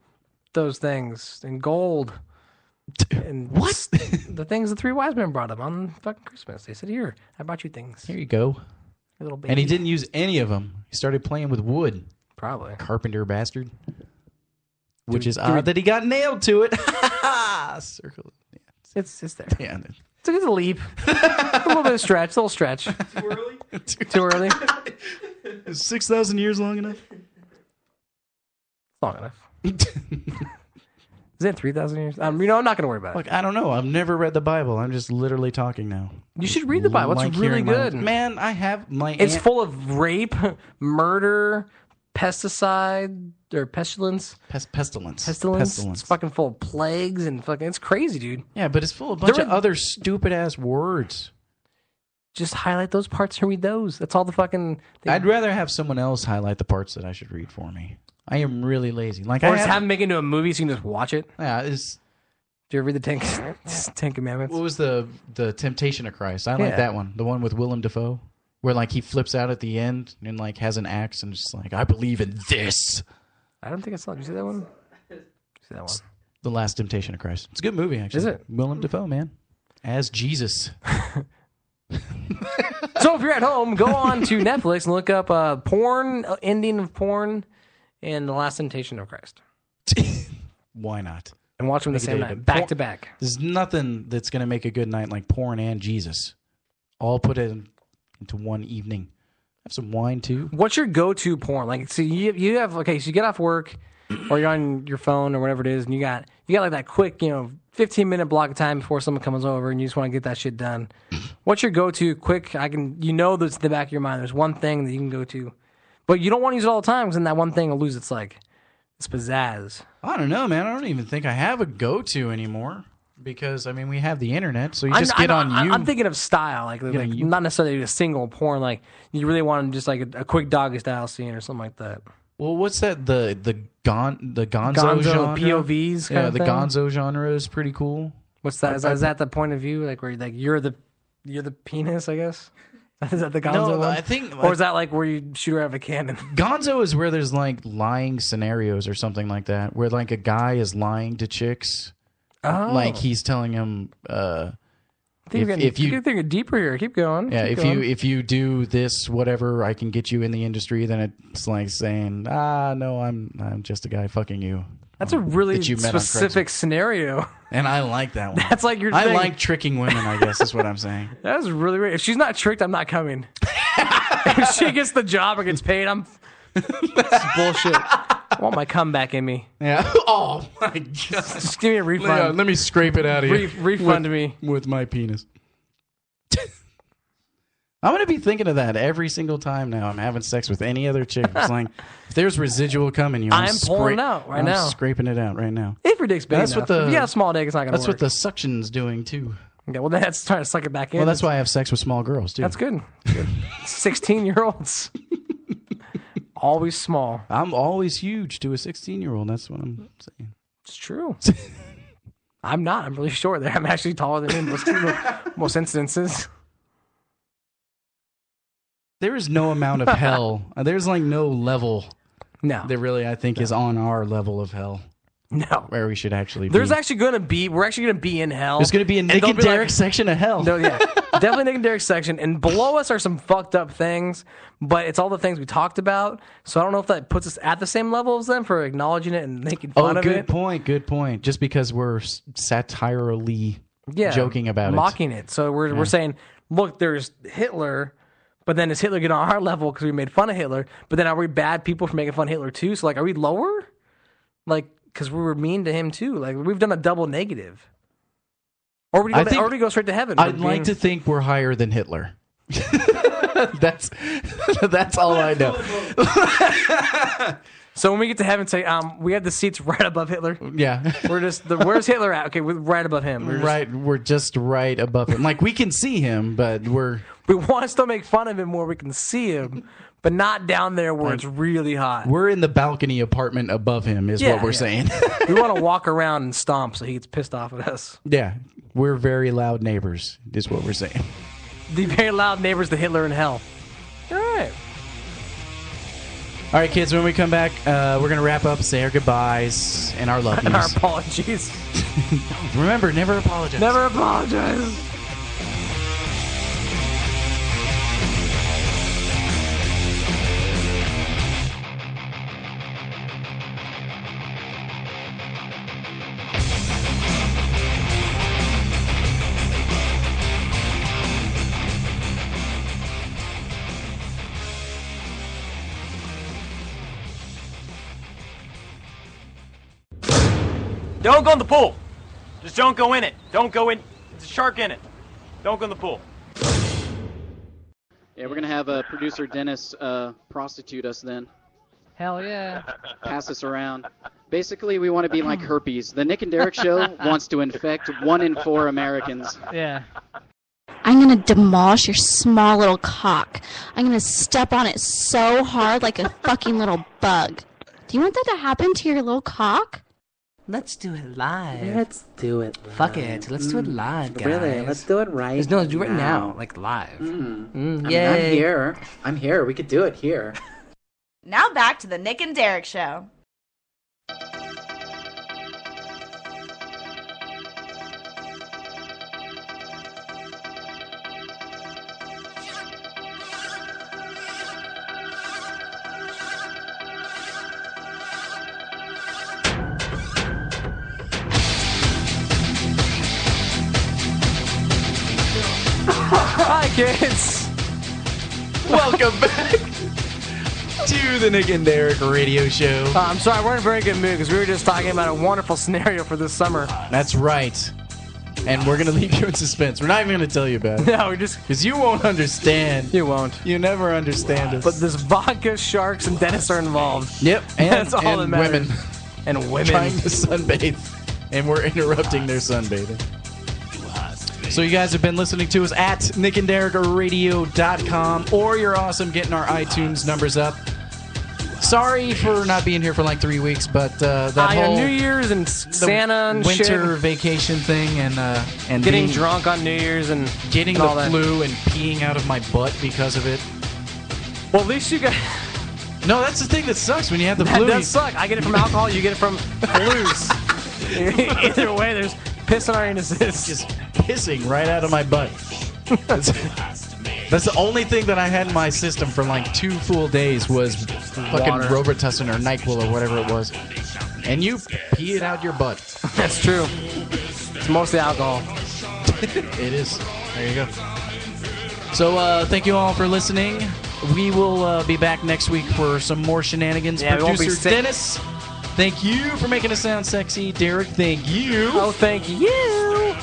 Speaker 1: those things and gold and
Speaker 2: What?
Speaker 1: the things the three wise men brought him on fucking Christmas? They said, "Here, I brought you things."
Speaker 2: Here you go.
Speaker 1: A little baby.
Speaker 2: And he didn't use any of them. He started playing with wood.
Speaker 1: Probably.
Speaker 2: Carpenter bastard. Which
Speaker 1: we-
Speaker 2: is
Speaker 1: do we-
Speaker 2: odd that he got nailed to it. Circle. Yeah.
Speaker 1: It's there.
Speaker 2: Yeah.
Speaker 1: It's a leap. A little bit of stretch. A little stretch.
Speaker 7: Too early?
Speaker 1: Too early.
Speaker 4: Is 6,000 years long enough?
Speaker 1: Long enough. Is it 3,000 years? I'm not going to worry about it.
Speaker 2: Look, I don't know. I've never read the Bible. I'm just literally talking now.
Speaker 1: You should read the Bible. It's
Speaker 2: Like
Speaker 1: really
Speaker 2: hearing my-
Speaker 1: good.
Speaker 2: Man, I have my
Speaker 1: It's
Speaker 2: aunt-
Speaker 1: full of rape, murder, pesticide, or pestilence.
Speaker 2: pestilence.
Speaker 1: Pestilence. It's fucking full of plagues and fucking. It's crazy, dude.
Speaker 2: Yeah, but it's full of a bunch
Speaker 1: There
Speaker 2: of
Speaker 1: were-
Speaker 2: other stupid ass words.
Speaker 1: Just highlight those parts and read those. That's all the fucking.
Speaker 2: I'd rather have someone else highlight the parts that I should read for me. I am really lazy. Like
Speaker 1: Or
Speaker 2: I
Speaker 1: just have them make it into a movie so you can just watch it.
Speaker 2: Yeah, it's.
Speaker 1: Do you ever read the Ten Commandments?
Speaker 2: What was the Temptation of Christ? I like
Speaker 1: Yeah.
Speaker 2: that one. The one with Willem Dafoe, where like he flips out at the end and like has an axe and just like I believe in this.
Speaker 1: I don't think I saw it. Did you see that one? Did you see that one?
Speaker 2: The Last Temptation of Christ. It's a good movie actually.
Speaker 1: Is it?
Speaker 2: Willem Dafoe, man, as Jesus.
Speaker 1: So if you're at home, go on to Netflix and look up porn, ending of porn, and The Last Temptation of Christ.
Speaker 2: Why not?
Speaker 1: And watch them the
Speaker 2: Make a
Speaker 1: same
Speaker 2: day,
Speaker 1: night,
Speaker 2: but
Speaker 1: back
Speaker 2: porn-
Speaker 1: to back.
Speaker 2: There's nothing that's gonna make a good night like porn and Jesus. All put it into one evening. Have some wine too.
Speaker 1: What's your go-to porn? Like, so you have so you get off work, or you're on your phone or whatever it is, and you got like that quick 15-minute block of time before someone comes over, and you just want to get that shit done. What's your go-to quick? That's in the back of your mind. There's one thing that you can go to, but you don't want to use it all the time because then that one thing will lose its pizzazz.
Speaker 2: I don't know, man. I don't even think I have a go-to anymore because I mean we have the internet, so you just get on you.
Speaker 1: I'm thinking of style, like not necessarily a single porn. Like you really want just like a quick doggy style scene or something like that.
Speaker 2: Well, what's that? The gonzo
Speaker 1: Gonzo
Speaker 2: genre?
Speaker 1: POVs. Kind
Speaker 2: Yeah,
Speaker 1: of
Speaker 2: the
Speaker 1: thing?
Speaker 2: Gonzo genre is pretty cool.
Speaker 1: What's that? Is that the point of view? Like where you're the penis? I guess. Is that the Gonzo
Speaker 2: No,
Speaker 1: one?
Speaker 2: I think.
Speaker 1: Or is that like where you shoot her out of a cannon?
Speaker 2: Gonzo is where there's like lying scenarios or something like that, where like a guy is lying to chicks.
Speaker 1: Oh.
Speaker 2: Like he's telling him,
Speaker 1: I think you're thinking deeper here. Keep going.
Speaker 2: yeah,
Speaker 1: Keep
Speaker 2: if
Speaker 1: going.
Speaker 2: if you do this, whatever, I can get you in the industry. Then it's like saying, no, I'm just a guy fucking you.
Speaker 1: That's a really
Speaker 2: that you met on
Speaker 1: specific scenario.
Speaker 2: And I like that one.
Speaker 1: That's like your
Speaker 2: I
Speaker 1: thing.
Speaker 2: like tricking women, I guess is what I'm saying.
Speaker 1: That's really weird. If she's not tricked, I'm not coming. If she gets the job or gets paid, I'm. That's bullshit. I want my comeback in me.
Speaker 2: Yeah. Oh my god.
Speaker 1: Just give me a refund.
Speaker 2: Let me scrape it out of here.
Speaker 1: Refund me
Speaker 2: with my penis. I'm gonna be thinking of that every single time now. I'm having sex with any other chick. It's like if there's residual coming, I'm
Speaker 1: pulling it out right now.
Speaker 2: I'm scraping it out right now.
Speaker 1: If your dick's big
Speaker 2: That's
Speaker 1: enough.
Speaker 2: what the
Speaker 1: If you got a small dick, it's not gonna
Speaker 2: That's
Speaker 1: work.
Speaker 2: what the suction's doing too.
Speaker 1: Okay, well that's trying to suck it back in.
Speaker 2: Well, that's why I have sex with small girls too.
Speaker 1: That's good. 16-year-olds. Always small.
Speaker 2: I'm always huge to a 16-year-old. That's what I'm saying.
Speaker 1: It's true. I'm not. I'm really short there. I'm actually taller than him most instances.
Speaker 2: There is no amount of hell. There's like no level.
Speaker 1: No.
Speaker 2: That really I think is on our level of hell.
Speaker 1: No.
Speaker 2: Where we should actually be.
Speaker 1: We're actually going to be in hell.
Speaker 2: There's going to be a Nick and Derek section of hell.
Speaker 1: No, yeah. Definitely Nick and Derek section. And below us are some fucked up things, but it's all the things we talked about. So I don't know if that puts us at the same level as them for acknowledging it and making fun of it.
Speaker 2: Good point. Just because we're satirically joking about
Speaker 1: mocking it. So we're saying, look, there's Hitler, but then does Hitler get on our level because we made fun of Hitler? But then are we bad people for making fun of Hitler too? So like, are we lower? Like, because we were mean to him too. Like we've done a double negative. Or we go straight to heaven.
Speaker 2: I'd like to think we're higher than Hitler. That's all I know.
Speaker 1: So when we get to heaven, say we have the seats right above Hitler.
Speaker 2: Yeah,
Speaker 1: we're just where's Hitler at? Okay, we're right above him.
Speaker 2: We're just right above him. Like we can see him, but
Speaker 1: we want to still make fun of him where we can see him, but not down there where it's really hot.
Speaker 2: We're in the balcony apartment above him, is what we're saying.
Speaker 1: We want to walk around and stomp so he gets pissed off at us.
Speaker 2: Yeah, we're very loud neighbors, is what we're saying.
Speaker 1: The very loud neighbors to Hitler in hell. All right.
Speaker 2: All right, kids, when we come back, we're going to wrap up, say our goodbyes, and our love
Speaker 1: And our
Speaker 2: yous.
Speaker 1: apologies.
Speaker 2: Remember, never apologize.
Speaker 1: Never apologize.
Speaker 12: Don't go in the pool. Just don't go in it. Don't go in. There's a shark in it. Don't go in the pool.
Speaker 13: Yeah, we're gonna have producer Dennis prostitute us then.
Speaker 1: Hell yeah.
Speaker 13: Pass us around. Basically, we want to be like herpes. The Nick and Derek Show wants to infect 1 in 4 Americans.
Speaker 1: Yeah.
Speaker 14: I'm gonna demolish your small little cock. I'm gonna step on it so hard like a fucking little bug. Do you want that to happen to your little cock?
Speaker 15: Let's do it live.
Speaker 16: Let's do it live.
Speaker 15: Fuck it. Let's do it live, guys.
Speaker 16: Really? Let's do it right
Speaker 15: Let's do it now. Like live.
Speaker 16: I mean,
Speaker 15: Yay.
Speaker 16: I'm here. I'm here. We could do it here.
Speaker 10: Now back to the Nick and Derek Show.
Speaker 1: Hi, kids.
Speaker 2: Welcome back to the Nick and Derek Radio Show.
Speaker 1: I'm sorry, we're in a very good mood because we were just talking about a wonderful scenario for this summer.
Speaker 2: That's right. And we're going to leave you in suspense. We're not even going to tell you about it.
Speaker 1: No, we just...
Speaker 2: Because you won't understand.
Speaker 1: You won't.
Speaker 2: You never understand us.
Speaker 1: But this vodka, sharks, and Dennis are involved.
Speaker 2: Yep. And,
Speaker 1: That's all that matters.
Speaker 2: women.
Speaker 1: And women.
Speaker 2: Trying to sunbathe. And we're interrupting their sunbathing. So you guys have been listening to us at nickandderekradio.com, or you're awesome getting our iTunes numbers up. Sorry for not being here for like 3 weeks, but that whole
Speaker 1: New Year's and Santa and
Speaker 2: winter
Speaker 1: shit.
Speaker 2: vacation thing and
Speaker 1: Getting
Speaker 2: being-
Speaker 1: drunk on New Year's and
Speaker 2: getting
Speaker 1: all
Speaker 2: the
Speaker 1: that.
Speaker 2: flu and peeing out of my butt because of it.
Speaker 1: Well, at least you got...
Speaker 2: No, that's the thing that sucks when you have the
Speaker 1: That
Speaker 2: flu.
Speaker 1: does suck. I get it from alcohol, you get it from blues. Either way, there's piss on our anuses.
Speaker 2: Just pissing right out of my butt. That's the only thing that I had in my system for like 2 full days was fucking
Speaker 1: Water.
Speaker 2: Robitussin or NyQuil or whatever it was. And you pee it out your butt.
Speaker 1: That's true. It's mostly alcohol.
Speaker 2: It is. There you go. So thank you all for listening. We will be back next week for some more shenanigans.
Speaker 1: Yeah, we won't be
Speaker 2: Producer
Speaker 1: sick.
Speaker 2: Dennis, thank you for making us sound sexy. Derek, thank you.
Speaker 1: Oh, thank you.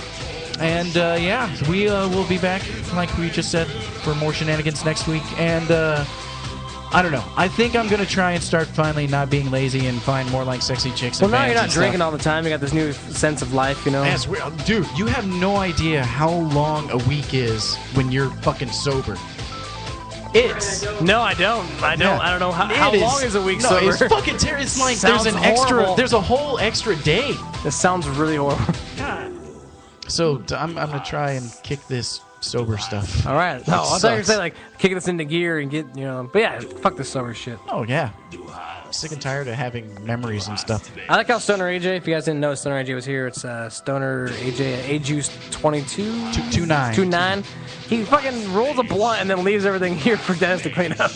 Speaker 2: And yeah, we will be back, like we just said, for more shenanigans next week. And I don't know. I think I'm going to try and start finally not being lazy and find more like sexy chicks.
Speaker 1: Well,
Speaker 2: and
Speaker 1: now
Speaker 2: bands
Speaker 1: you're not
Speaker 2: and
Speaker 1: drinking
Speaker 2: stuff.
Speaker 1: all the time. You got this new sense of life, you know?
Speaker 2: Yes, dude, you have no idea how long a week is when you're fucking sober. It's
Speaker 1: No, I don't. I don't.
Speaker 2: Yeah.
Speaker 1: I don't know how
Speaker 2: It
Speaker 1: long is a week
Speaker 2: no,
Speaker 1: sober.
Speaker 2: it's fucking terrible. It's like
Speaker 1: Sounds
Speaker 2: there's an extra.
Speaker 1: horrible.
Speaker 2: There's a whole extra day.
Speaker 1: This sounds really horrible.
Speaker 2: So I'm gonna try and kick this sober stuff.
Speaker 1: All right. No, I thought you were
Speaker 2: sucks.
Speaker 1: saying like kick this into gear and get, you know. But yeah, fuck this sober shit.
Speaker 2: Oh yeah. I'm sick and tired of having memories and stuff.
Speaker 1: I like how Stoner AJ, if you guys didn't know, Stoner AJ was here. It's Stoner AJ, AJuice22? 29. He fucking rolls a blunt and then leaves everything here for Dennis to clean up.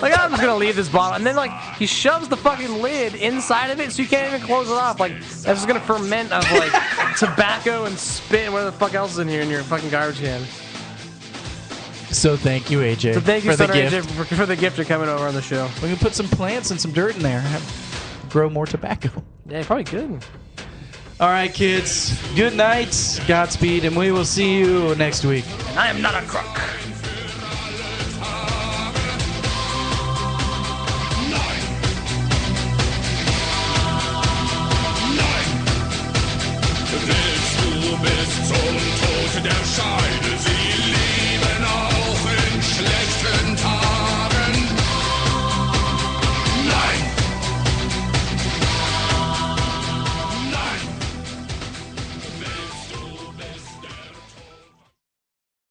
Speaker 1: Like, I'm just gonna leave this bottle. And then, like, he shoves the fucking lid inside of it so you can't even close it off. Like, that's just gonna ferment of, like, tobacco and spit and whatever the fuck else is in here in your fucking garbage can.
Speaker 2: So thank you, AJ,
Speaker 1: So thank you,
Speaker 2: for the
Speaker 1: Stoner
Speaker 2: gift.
Speaker 1: AJ, for the gift of coming over on the show.
Speaker 2: We can put some plants and some dirt in there. Grow more tobacco.
Speaker 1: Yeah, you probably could.
Speaker 2: All right, kids. Good night. Godspeed, and we will see you next week.
Speaker 1: And I am not a crook.